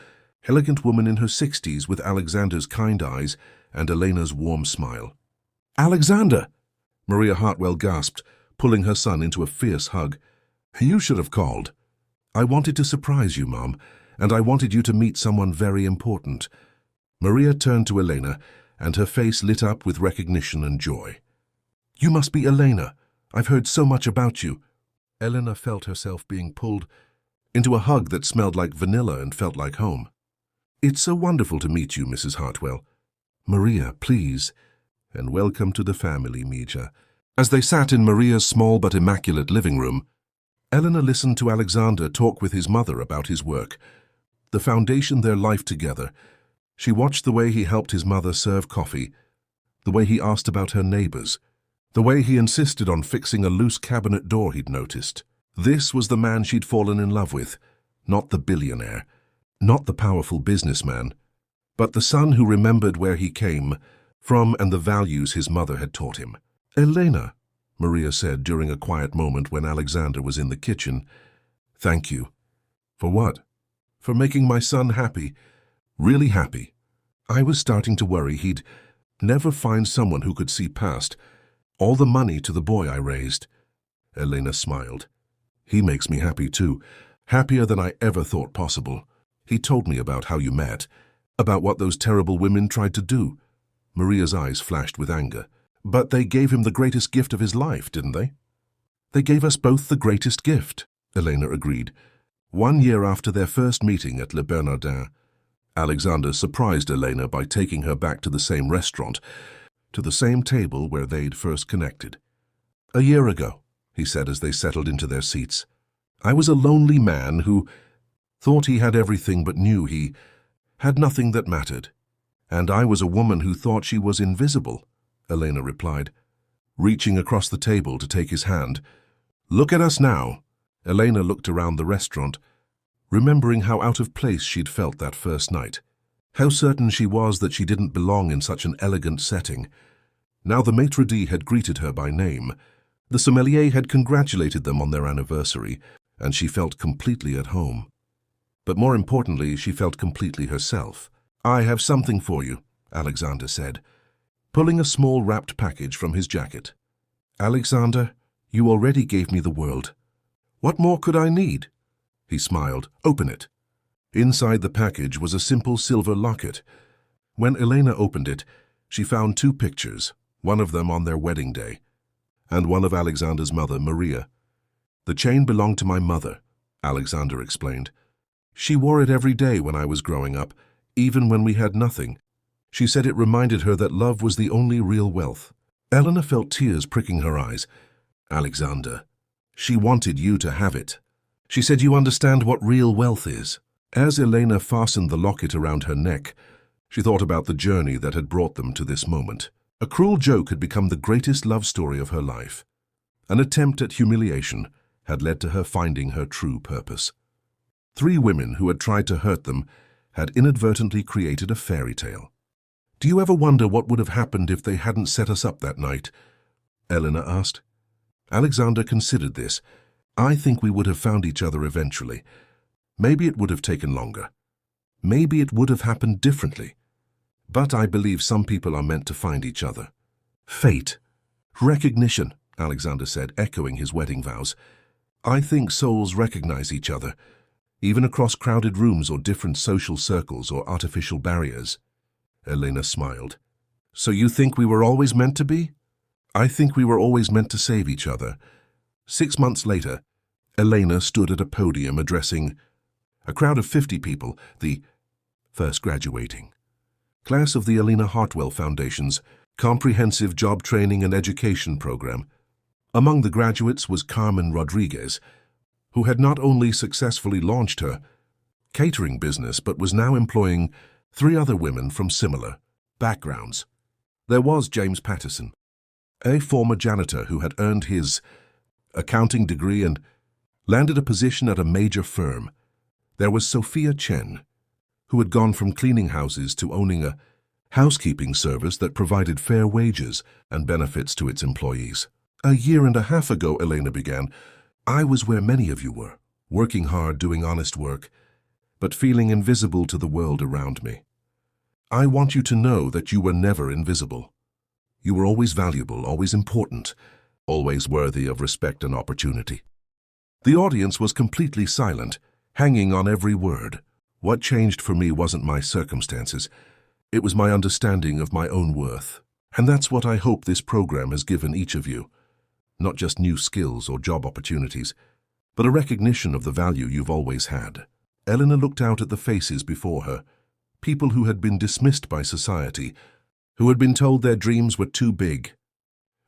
elegant woman in her 60s with Alexander's kind eyes and Elena's warm smile. "Alexander!" Maria Hartwell gasped, pulling her son into a fierce hug. "You should have called. I wanted to surprise you, Mom, and I wanted you to meet someone very important." Maria turned to Elena, and her face lit up with recognition and joy. "You must be Elena. I've heard so much about you." Elena felt herself being pulled into a hug that smelled like vanilla and felt like home. "It's so wonderful to meet you, Mrs. Hartwell." "Maria, please, and welcome to the family, Mija." As they sat in Maria's small but immaculate living room, Eleanor listened to Alexander talk with his mother about his work, the foundation, their life together. She watched the way he helped his mother serve coffee, the way he asked about her neighbors, the way he insisted on fixing a loose cabinet door he'd noticed. This was the man she'd fallen in love with, not the billionaire, not the powerful businessman, but the son who remembered where he came from and the values his mother had taught him. "Elena," Maria said during a quiet moment when Alexander was in the kitchen, "thank you." "For what?" "For making my son happy, really happy. I was starting to worry he'd never find someone who could see past all the money to the boy I raised." Elena smiled. "He makes me happy too, happier than I ever thought possible. He told me about how you met, about what those terrible women tried to do." Maria's eyes flashed with anger. "But they gave him the greatest gift of his life, didn't they?" "They gave us both the greatest gift," Elena agreed. 1 year after their first meeting at Le Bernardin, Alexander surprised Elena by taking her back to the same restaurant, to the same table where they'd first connected. "A year ago," he said as they settled into their seats. I was a lonely man who thought he had everything but knew he had nothing that mattered. And I was a woman who thought she was invisible, Elena replied, reaching across the table to take his hand. Look at us now. Elena looked around the restaurant, remembering how out of place she'd felt that first night. How certain she was that she didn't belong in such an elegant setting. Now the maitre d' had greeted her by name. The sommelier had congratulated them on their anniversary, and she felt completely at home. But more importantly, she felt completely herself. I have something for you, Alexander said, pulling a small wrapped package from his jacket. Alexander, you already gave me the world. What more could I need? He smiled. Open it. Inside the package was a simple silver locket. When Elena opened it, she found 2 pictures, one of them on their wedding day, and one of Alexander's mother, Maria. The chain belonged to my mother, Alexander explained. She wore it every day when I was growing up, even when we had nothing. She said it reminded her that love was the only real wealth. Elena felt tears pricking her eyes. Alexander, she wanted you to have it. She said you understand what real wealth is. As Elena fastened the locket around her neck, she thought about the journey that had brought them to this moment. A cruel joke had become the greatest love story of her life. An attempt at humiliation had led to her finding her true purpose. 3 women who had tried to hurt them had inadvertently created a fairy tale. Do you ever wonder what would have happened if they hadn't set us up that night? Elena asked. Alexander considered this. I think we would have found each other eventually. Maybe it would have taken longer. Maybe it would have happened differently. But I believe some people are meant to find each other. Fate. Recognition, Alexander said, echoing his wedding vows. I think souls recognize each other, even across crowded rooms or different social circles or artificial barriers. Elena smiled. So you think we were always meant to be? I think we were always meant to save each other. 6 months later, Elena stood at a podium addressing a crowd of 50 people, the first graduating class of the Elena Hartwell Foundation's Comprehensive Job Training and Education Program. Among the graduates was Carmen Rodriguez, who had not only successfully launched her catering business but was now employing 3 other women from similar backgrounds. There was James Patterson, a former janitor who had earned his accounting degree and landed a position at a major firm. There was Sophia Chen, who had gone from cleaning houses to owning a housekeeping service that provided fair wages and benefits to its employees. A year and a half ago, Elena began, I was where many of you were, working hard, doing honest work, but feeling invisible to the world around me. I want you to know that you were never invisible. You were always valuable, always important, always worthy of respect and opportunity. The audience was completely silent, hanging on every word. What changed for me wasn't my circumstances. It was my understanding of my own worth. And that's what I hope this program has given each of you. Not just new skills or job opportunities, but a recognition of the value you've always had. Elena looked out at the faces before her, people who had been dismissed by society, who had been told their dreams were too big,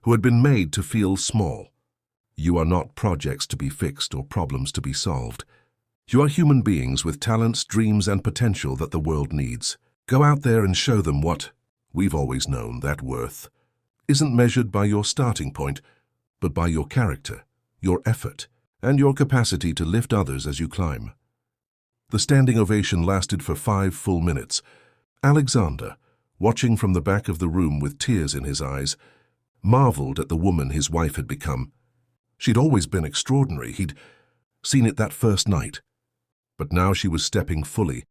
who had been made to feel small. You are not projects to be fixed or problems to be solved. You are human beings with talents, dreams, and potential that the world needs. Go out there and show them what we've always known, that worth isn't measured by your starting point, but by your character, your effort, and your capacity to lift others as you climb. The standing ovation lasted for 5 full minutes. Alexander, watching from the back of the room with tears in his eyes, marveled at the woman his wife had become. She'd always been extraordinary. He'd seen it that first night. But now she was stepping fully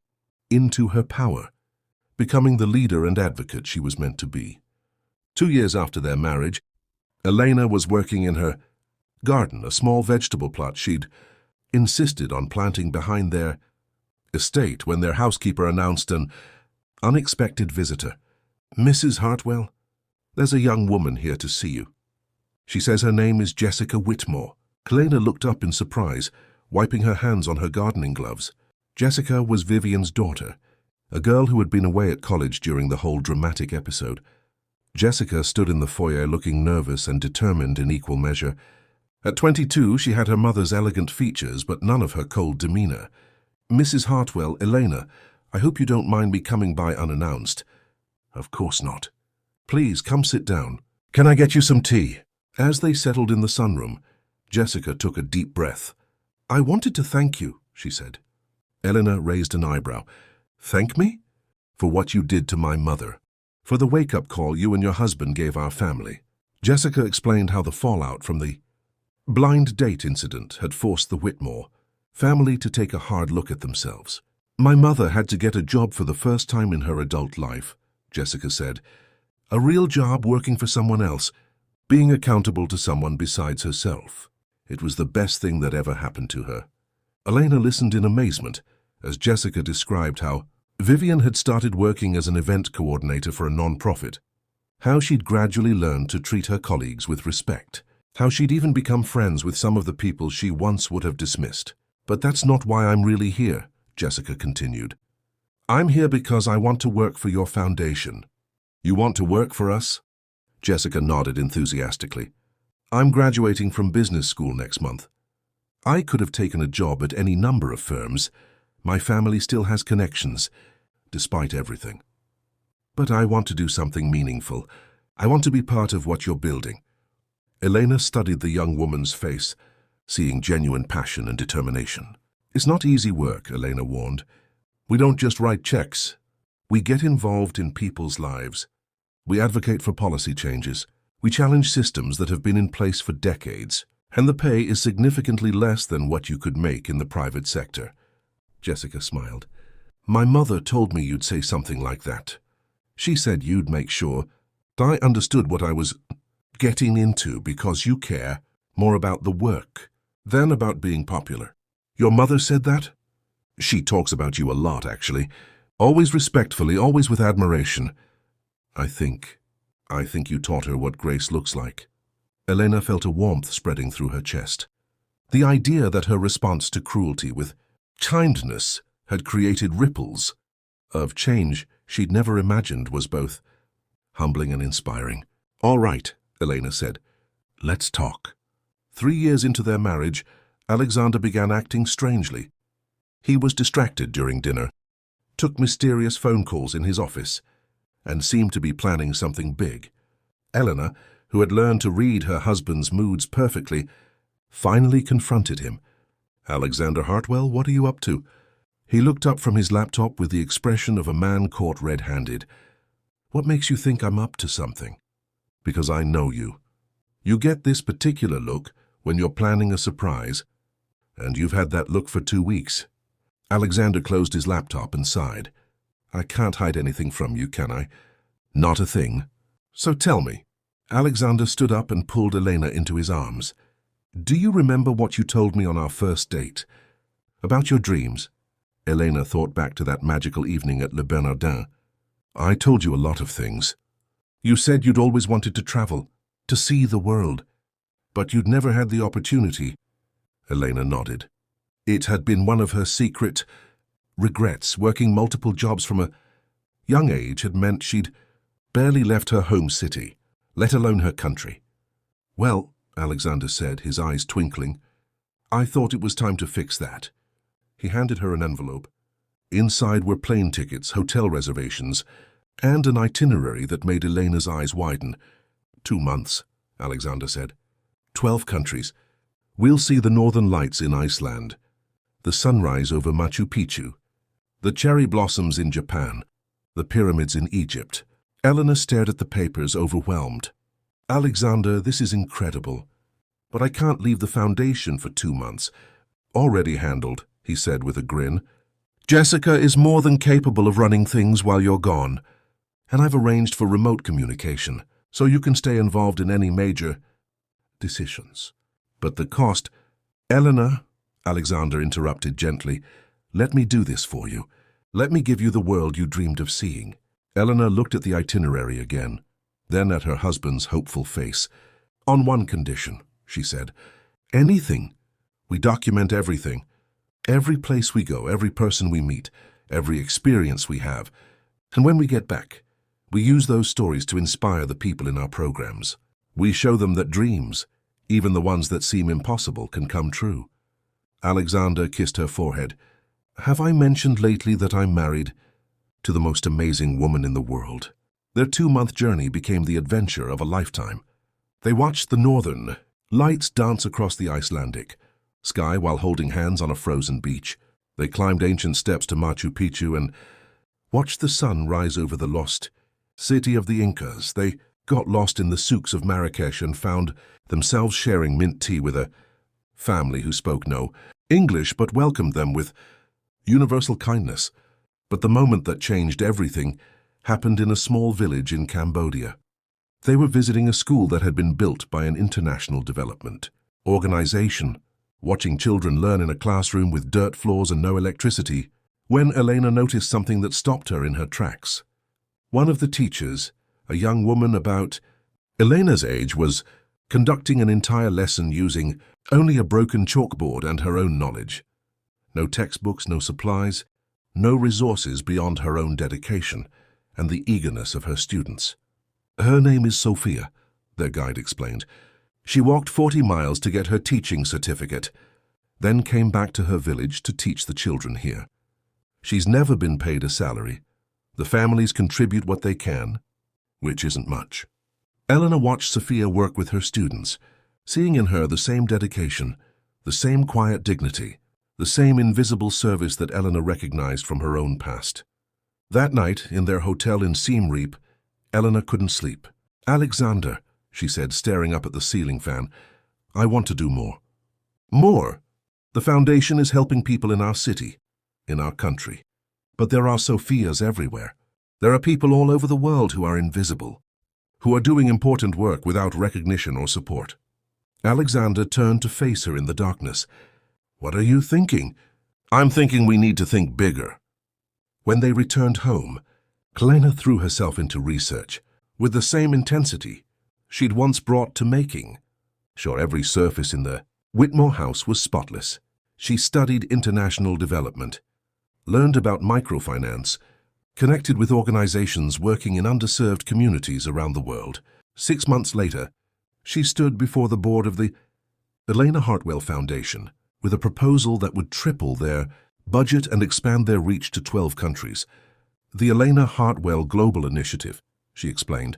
into her power, becoming the leader and advocate she was meant to be. 2 years after their marriage, Elena was working in her garden, a small vegetable plot she'd insisted on planting behind their estate when their housekeeper announced an unexpected visitor. Mrs. Hartwell, there's a young woman here to see you. She says her name is Jessica Whitmore. Elena looked up in surprise, wiping her hands on her gardening gloves. Jessica was Vivian's daughter, a girl who had been away at college during the whole dramatic episode. Jessica stood in the foyer looking nervous and determined in equal measure. At 22, she had her mother's elegant features, but none of her cold demeanor. "Mrs. Hartwell, Elena, I hope you don't mind me coming by unannounced." "Of course not. Please, come sit down. Can I get you some tea?" As they settled in the sunroom, Jessica took a deep breath. "I wanted to thank you," she said. Elena raised an eyebrow. "Thank me? For what you did to my mother. For the wake-up call you and your husband gave our family." Jessica explained how the fallout from the blind date incident had forced the Whitmore family to take a hard look at themselves. "My mother had to get a job for the first time in her adult life," Jessica said. "A real job working for someone else, being accountable to someone besides herself. It was the best thing that ever happened to her." Elena listened in amazement as Jessica described how Vivian had started working as an event coordinator for a non-profit, how she'd gradually learned to treat her colleagues with respect, how she'd even become friends with some of the people she once would have dismissed. "But that's not why I'm really here," Jessica continued. "I'm here because I want to work for your foundation." "You want to work for us?" Jessica nodded enthusiastically. "I'm graduating from business school next month. I could have taken a job at any number of firms. My family still has connections, despite everything. But I want to do something meaningful. I want to be part of what you're building." Elena studied the young woman's face, seeing genuine passion and determination. "It's not easy work," Elena warned. "We don't just write checks. We get involved in people's lives. We advocate for policy changes. We challenge systems that have been in place for decades. And the pay is significantly less than what you could make in the private sector." Jessica smiled. "My mother told me you'd say something like that. She said you'd make sure I understood what I was getting into because you care more about the work than about being popular." "Your mother said that?" "She talks about you a lot, actually. Always respectfully, always with admiration. I think you taught her what grace looks like." Elena felt a warmth spreading through her chest. The idea that her response to cruelty with kindness had created ripples of change she'd never imagined was both humbling and inspiring. "All right," Elena said. "Let's talk." 3 years into their marriage, Alexander began acting strangely. He was distracted during dinner, took mysterious phone calls in his office, and seemed to be planning something big. Eleanor, who had learned to read her husband's moods perfectly, finally confronted him. "Alexander Hartwell, what are you up to?" He looked up from his laptop with the expression of a man caught red-handed. "What makes you think I'm up to something?" "Because I know you. You get this particular look when you're planning a surprise, and you've had that look for 2 weeks. Alexander closed his laptop and sighed. "I can't hide anything from you, can I?" "Not a thing. So tell me." Alexander stood up and pulled Elena into his arms. "Do you remember what you told me on our first date? About your dreams?" Elena thought back to that magical evening at Le Bernardin. "I told you a lot of things. You said you'd always wanted to travel, to see the world, but you'd never had the opportunity." Elena nodded. It had been one of her secret regrets. Working multiple jobs from a young age had meant she'd barely left her home city, let alone her country. "Well," Alexander said, his eyes twinkling, "I thought it was time to fix that." He handed her an envelope. Inside were plane tickets, hotel reservations, and an itinerary that made Elena's eyes widen. 2 months, Alexander said. 12 countries. We'll see the northern lights in Iceland, the sunrise over Machu Picchu, the cherry blossoms in Japan, the pyramids in Egypt. Eleanor stared at the papers, overwhelmed. "Alexander, this is incredible. But I can't leave the foundation for 2 months." "Already handled," he said with a grin. "Jessica is more than capable of running things while you're gone. And I've arranged for remote communication, so you can stay involved in any major decisions. But the cost—" "Eleanor," Alexander interrupted gently, "let me do this for you. Let me give you the world you dreamed of seeing." Eleanor looked at the itinerary again, then at her husband's hopeful face. "On one condition," she said. "Anything. We document everything. Every place we go, every person we meet, every experience we have. And when we get back, we use those stories to inspire the people in our programs. We show them that dreams Even the ones that seem impossible can come true. Alexander kissed her forehead. Have I mentioned lately that I'm married to the most amazing woman in the world? Their 2-month journey became the adventure of a lifetime. They watched the northern lights dance across the Icelandic sky while holding hands on a frozen beach. They climbed ancient steps to Machu Picchu and watched the sun rise over the lost city of the Incas. They got lost in the souks of Marrakesh and found themselves sharing mint tea with a family who spoke no English but welcomed them with universal kindness. But the moment that changed everything happened in a small village in Cambodia. They were visiting a school that had been built by an international development organization, watching children learn in a classroom with dirt floors and no electricity, when Elena noticed something that stopped her in her tracks. One of the teachers, a young woman about Elena's age, was conducting an entire lesson using only a broken chalkboard and her own knowledge. No textbooks, no supplies, no resources beyond her own dedication and the eagerness of her students. Her name is Sophia, their guide explained. She walked 40 miles to get her teaching certificate, then came back to her village to teach the children here. She's never been paid a salary. The families contribute what they can, which isn't much. Elena watched Sophia work with her students, seeing in her the same dedication, the same quiet dignity, the same invisible service that Elena recognized from her own past. That night, in their hotel in Siem Reap, Elena couldn't sleep. Alexander, she said, staring up at the ceiling fan, I want to do more. More? The foundation is helping people in our city, in our country. But there are Sophias everywhere. There are people all over the world who are invisible, who are doing important work without recognition or support. Alexander turned to face her in the darkness. What are you thinking? I'm thinking we need to think bigger. When they returned home, Helena threw herself into research with the same intensity she'd once brought to making. Sure, every surface in the Whitmore house was spotless. She studied international development, learned about microfinance, connected with organizations working in underserved communities around the world. 6 months later, she stood before the board of the Elena Hartwell Foundation with a proposal that would triple their budget and expand their reach to 12 countries. The Elena Hartwell Global Initiative, she explained,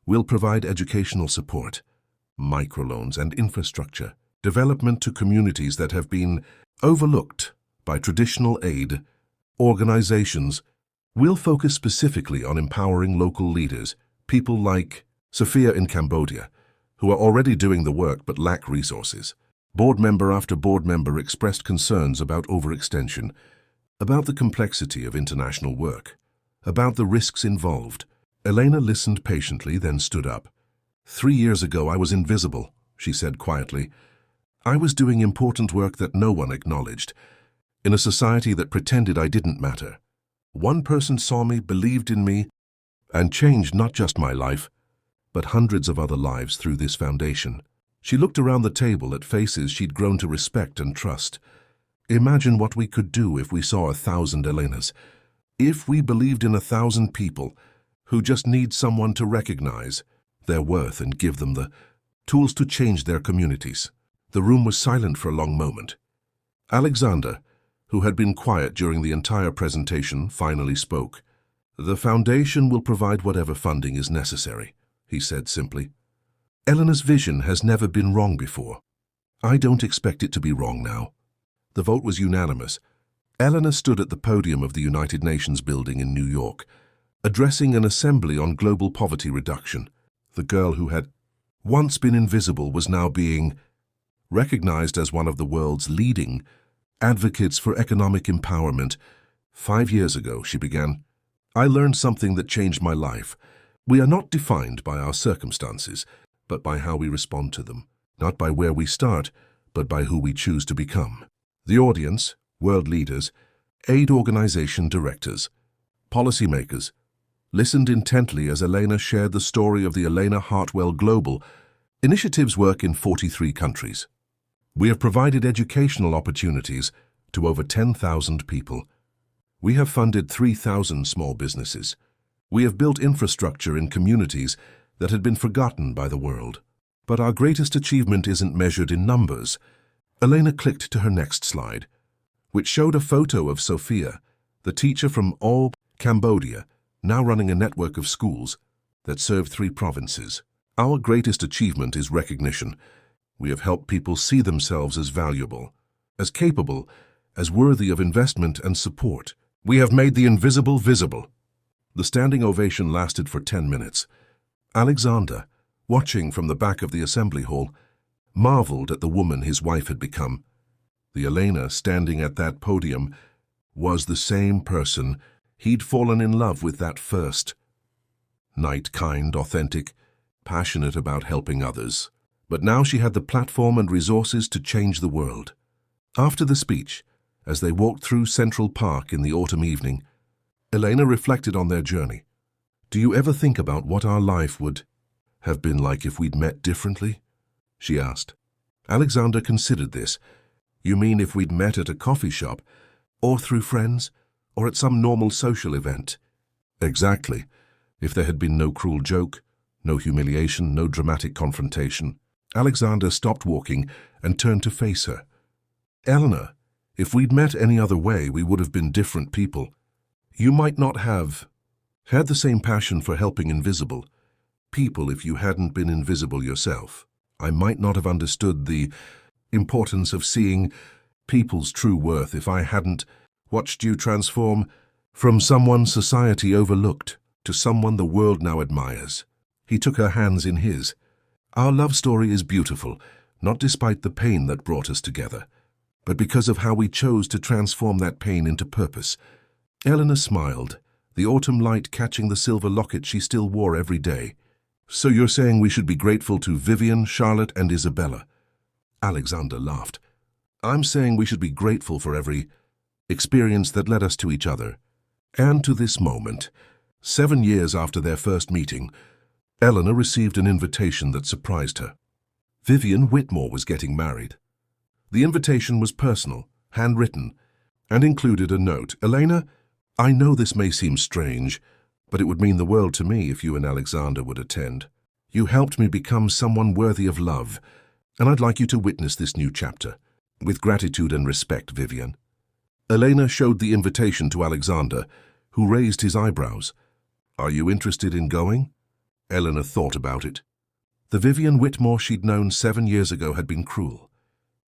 will provide educational support, microloans and infrastructure, development to communities that have been overlooked by traditional aid organizations. We'll focus specifically on empowering local leaders, people like Sophia in Cambodia, who are already doing the work but lack resources. Board member after board member expressed concerns about overextension, about the complexity of international work, about the risks involved. Elena listened patiently, then stood up. 3 years ago I was invisible, she said quietly. I was doing important work that no one acknowledged, in a society that pretended I didn't matter. One person saw me, believed in me, and changed not just my life, but hundreds of other lives through this foundation. She looked around the table at faces she'd grown to respect and trust. Imagine what we could do if we saw 1,000 Elenas, if we believed in 1,000 people who just need someone to recognize their worth and give them the tools to change their communities. The room was silent for a long moment. Alexander, who had been quiet during the entire presentation, finally spoke. The foundation will provide whatever funding is necessary, he said simply. Elena's vision has never been wrong before. I don't expect it to be wrong now. The vote was unanimous. Elena stood at the podium of the United Nations building in New York, addressing an assembly on global poverty reduction. The girl who had once been invisible was now being recognized as one of the world's leading advocates for economic empowerment. 5 years ago, she began, I learned something that changed my life. We are not defined by our circumstances, but by how we respond to them. Not by where we start, but by who we choose to become. The audience, world leaders, aid organization directors, policymakers, listened intently as Elena shared the story of the Elena Hartwell Global Initiative's work in 43 countries. We have provided educational opportunities to over 10,000 people. We have funded 3,000 small businesses. We have built infrastructure in communities that had been forgotten by the world. But our greatest achievement isn't measured in numbers. Elena clicked to her next slide, which showed a photo of Sophia, the teacher from all Cambodia, now running a network of schools that serve 3 provinces. Our greatest achievement is recognition. We have helped people see themselves as valuable, as capable, as worthy of investment and support. We have made the invisible visible. The standing ovation lasted for 10 minutes. Alexander, watching from the back of the assembly hall, marveled at the woman his wife had become. The Elena standing at that podium was the same person he'd fallen in love with that first night, kind, authentic, passionate about helping others. But now she had the platform and resources to change the world. After the speech, as they walked through Central Park in the autumn evening, Elena reflected on their journey. Do you ever think about what our life would have been like if we'd met differently? She asked. Alexander considered this. You mean if we'd met at a coffee shop, or through friends, or at some normal social event? Exactly. If there had been no cruel joke, no humiliation, no dramatic confrontation. Alexander stopped walking and turned to face her. Eleanor, if we'd met any other way, we would have been different people. You might not have had the same passion for helping invisible people if you hadn't been invisible yourself. I might not have understood the importance of seeing people's true worth if I hadn't watched you transform from someone society overlooked to someone the world now admires. He took her hands in his. Our love story is beautiful, not despite the pain that brought us together, but because of how we chose to transform that pain into purpose. Eleanor smiled, the autumn light catching the silver locket she still wore every day. So you're saying we should be grateful to Vivian, Charlotte, and Isabella? Alexander laughed. I'm saying we should be grateful for every experience that led us to each other, and to this moment. 7 years after their first meeting, Eleanor received an invitation that surprised her. Vivian Whitmore was getting married. The invitation was personal, handwritten, and included a note. Elena, I know this may seem strange, but it would mean the world to me if you and Alexander would attend. You helped me become someone worthy of love, and I'd like you to witness this new chapter. With gratitude and respect, Vivian. Elena showed the invitation to Alexander, who raised his eyebrows. Are you interested in going? Eleanor thought about it. The Vivian Whitmore she'd known 7 years ago had been cruel,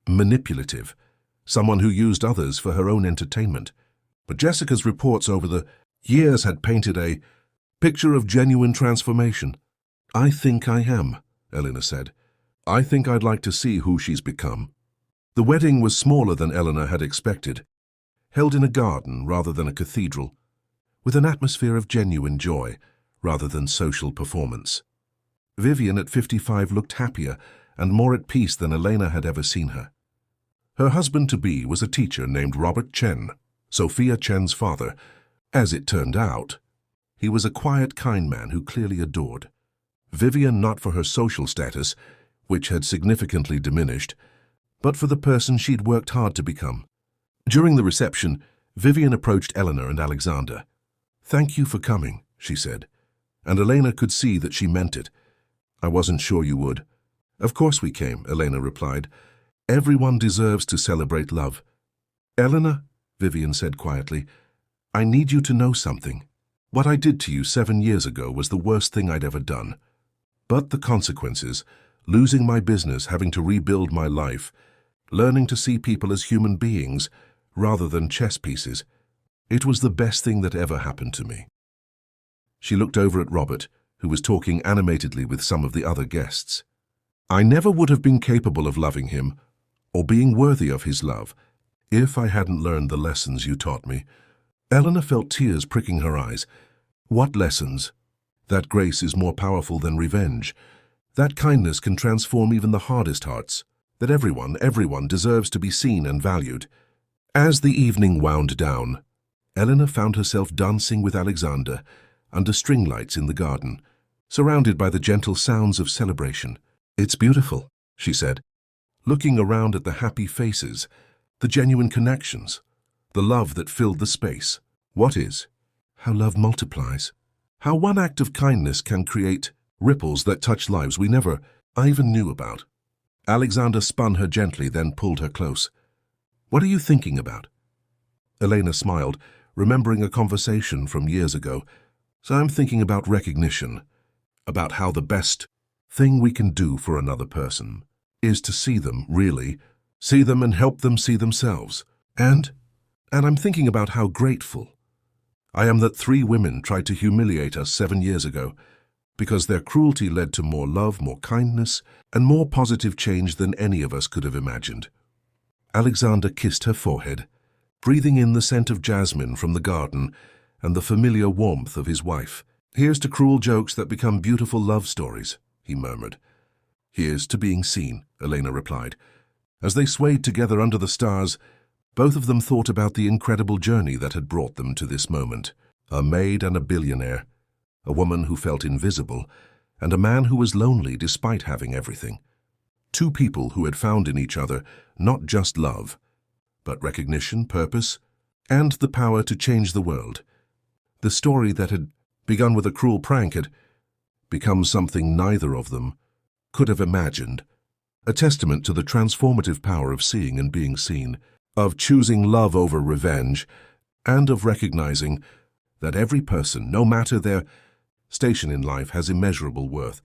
manipulative, someone who used others for her own entertainment. But Jessica's reports over the years had painted a picture of genuine transformation. I think I am, Eleanor said. I think I'd like to see who she's become. The wedding was smaller than Eleanor had expected, held in a garden rather than a cathedral, with an atmosphere of genuine joy rather than social performance. Vivian at 55 looked happier and more at peace than Elena had ever seen her. Her husband-to-be was a teacher named Robert Chen, Sophia Chen's father. As it turned out, he was a quiet, kind man who clearly adored Vivian, not for her social status, which had significantly diminished, but for the person she'd worked hard to become. During the reception, Vivian approached Eleanor and Alexander. Thank you for coming, she said, and Elena could see that she meant it. I wasn't sure you would. Of course we came, Elena replied. Everyone deserves to celebrate love. Eleanor, Vivian said quietly, I need you to know something. What I did to you 7 years ago was the worst thing I'd ever done. But the consequences, losing my business, having to rebuild my life, learning to see people as human beings rather than chess pieces, it was the best thing that ever happened to me. She looked over at Robert, who was talking animatedly with some of the other guests. I never would have been capable of loving him or being worthy of his love if I hadn't learned the lessons you taught me. Eleanor felt tears pricking her eyes. What lessons? That grace is more powerful than revenge. That kindness can transform even the hardest hearts. That everyone deserves to be seen and valued. As the evening wound down, Eleanor found herself dancing with Alexander under string lights in the garden, surrounded by the gentle sounds of celebration. It's beautiful, she said, looking around at the happy faces, the genuine connections, the love that filled the space. What is? How love multiplies. How one act of kindness can create ripples that touch lives we never I even knew about. Alexander spun her gently, then pulled her close. What are you thinking about? Elena smiled, remembering a conversation from years ago. So I'm thinking about recognition, about how the best thing we can do for another person is to see them, really, see them and help them see themselves. And I'm thinking about how grateful I am that 3 women tried to humiliate us 7 years ago, because their cruelty led to more love, more kindness, and more positive change than any of us could have imagined. Alexander kissed her forehead, breathing in the scent of jasmine from the garden and the familiar warmth of his wife. Here's to cruel jokes that become beautiful love stories, he murmured. Here's to being seen, Elena replied. As they swayed together under the stars, both of them thought about the incredible journey that had brought them to this moment. A maid and a billionaire, a woman who felt invisible, and a man who was lonely despite having everything. 2 people who had found in each other not just love, but recognition, purpose, and the power to change the world. The story that had begun with a cruel prank had become something neither of them could have imagined, a testament to the transformative power of seeing and being seen, of choosing love over revenge, and of recognizing that every person, no matter their station in life, has immeasurable worth,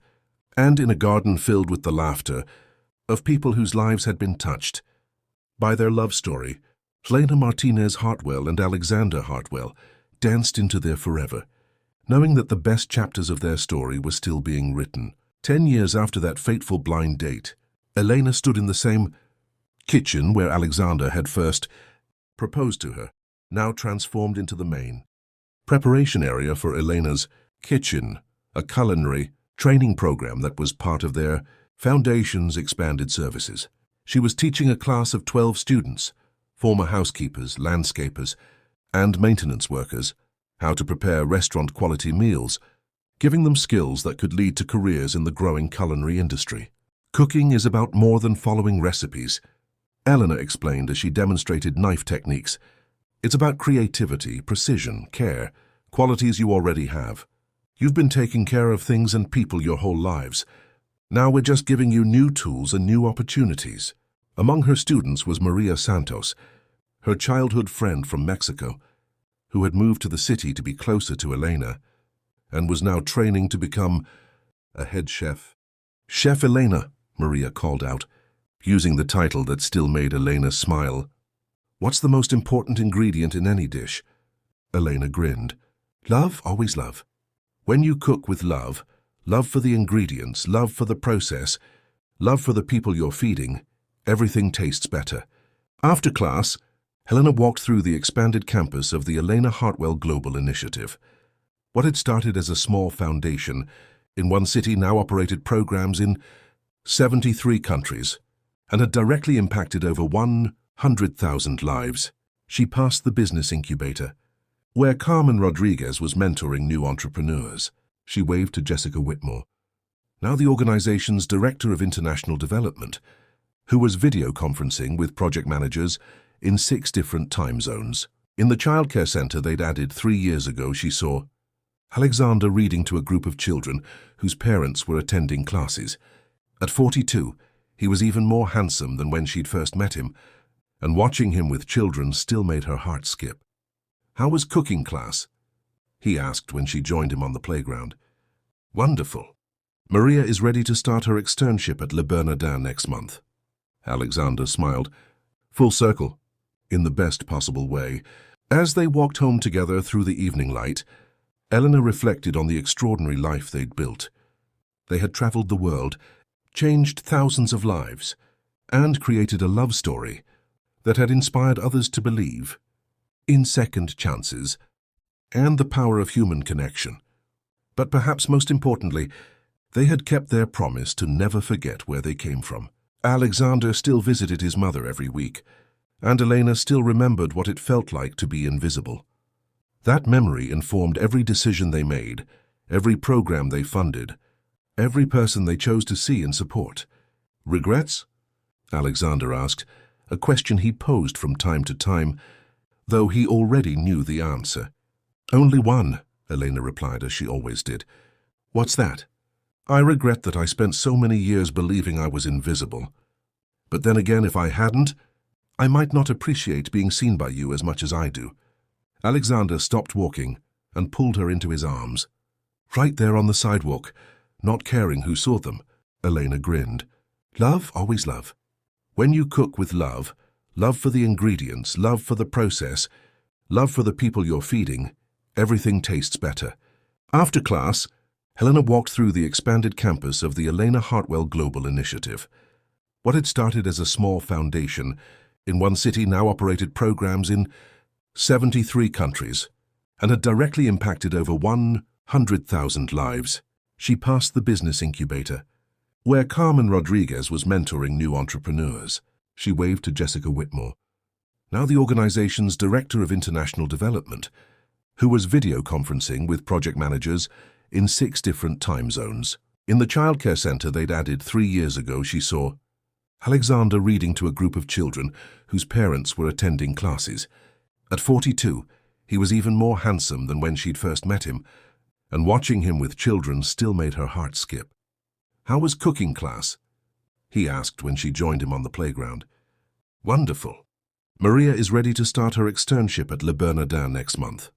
and in a garden filled with the laughter of people whose lives had been touched by their love story, Helena Martinez Hartwell and Alexander Hartwell danced into their forever, knowing that the best chapters of their story were still being written. 10 years after that fateful blind date, Elena stood in the same kitchen where Alexander had first proposed to her, now transformed into the main preparation area for Elena's kitchen, a culinary training program that was part of their Foundation's expanded services. She was teaching a class of 12 students, former housekeepers, landscapers, and maintenance workers, how to prepare restaurant-quality meals, giving them skills that could lead to careers in the growing culinary industry. Cooking is about more than following recipes, Eleanor explained as she demonstrated knife techniques. It's about creativity, precision, care, qualities you already have. You've been taking care of things and people your whole lives. Now we're just giving you new tools and new opportunities. Among her students was Maria Santos, her childhood friend from Mexico, who had moved to the city to be closer to Elena and was now training to become a head chef. Chef Elena, Maria called out, using the title that still made Elena smile. What's the most important ingredient in any dish? Elena grinned. Love, always love. When you cook with love, love for the ingredients, love for the process, love for the people you're feeding, everything tastes better. After class, Helena walked through the expanded campus of the Elena Hartwell Global Initiative. What had started as a small foundation in one city now operated programs in 73 countries and had directly impacted over 100,000 lives. She passed the business incubator, where Carmen Rodriguez was mentoring new entrepreneurs. She waved to Jessica Whitmore, now the organization's Director of International Development, who was video conferencing with project managers in 6 different time zones. In the childcare center they'd added 3 years ago, she saw Alexander reading to a group of children whose parents were attending classes. At 42, he was even more handsome than when she'd first met him, and watching him with children still made her heart skip. How was cooking class? He asked when she joined him on the playground. Wonderful. Maria is ready to start her externship at Le Bernardin next month. Alexander smiled. Full circle, in the best possible way. As they walked home together through the evening light, Eleanor reflected on the extraordinary life they'd built. They had traveled the world, changed thousands of lives, and created a love story that had inspired others to believe in second chances and the power of human connection. But perhaps most importantly, they had kept their promise to never forget where they came from. Alexander still visited his mother every week, and Elena still remembered what it felt like to be invisible. That memory informed every decision they made, every program they funded, every person they chose to see and support. Regrets? Alexander asked, a question he posed from time to time, though he already knew the answer. Only one, Elena replied as she always did. What's that? I regret that I spent so many years believing I was invisible. But then again, if I hadn't, I might not appreciate being seen by you as much as I do. Alexander stopped walking and pulled her into his arms. Right there on the sidewalk, not caring who saw them, Elena grinned. Love, always love. When you cook with love, love for the ingredients, love for the process, love for the people you're feeding, everything tastes better. After class, Helena walked through the expanded campus of the Elena Hartwell Global Initiative. What had started as a small foundation in one city now operated programs in 73 countries and had directly impacted over 100,000 lives. She passed the business incubator, where Carmen Rodriguez was mentoring new entrepreneurs. She waved to Jessica Whitmore, now the organization's Director of International Development, who was video conferencing with project managers in 6 different time zones. In the childcare center they'd added 3 years ago, she saw Alexander reading to a group of children whose parents were attending classes. At 42, he was even more handsome than when she'd first met him, and watching him with children still made her heart skip. How was cooking class? He asked when she joined him on the playground. Wonderful. Maria is ready to start her externship at Le Bernardin next month.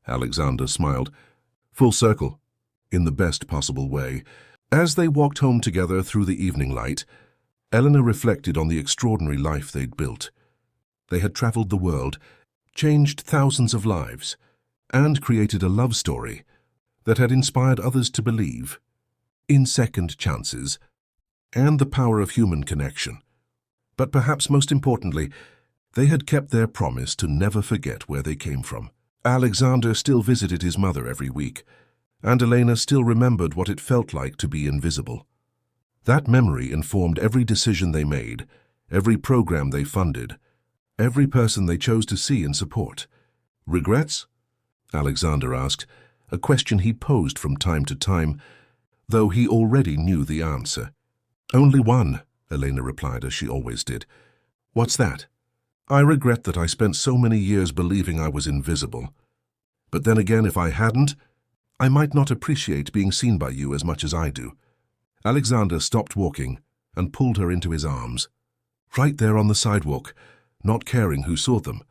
Alexander smiled. Full circle, in the best possible way. As they walked home together through the evening light, Eleanor reflected on the extraordinary life they'd built. They had traveled the world, changed thousands of lives, and created a love story that had inspired others to believe in second chances and the power of human connection. But perhaps most importantly, they had kept their promise to never forget where they came from. Alexander still visited his mother every week, and Elena still remembered what it felt like to be invisible. That memory informed every decision they made, every program they funded, every person they chose to see and support. Regrets? Alexander asked, a question he posed from time to time, though he already knew the answer. Only one, Elena replied as she always did. What's that? I regret that I spent so many years believing I was invisible. But then again, if I hadn't, I might not appreciate being seen by you as much as I do. Alexander stopped walking and pulled her into his arms. Right there on the sidewalk, not caring who saw them,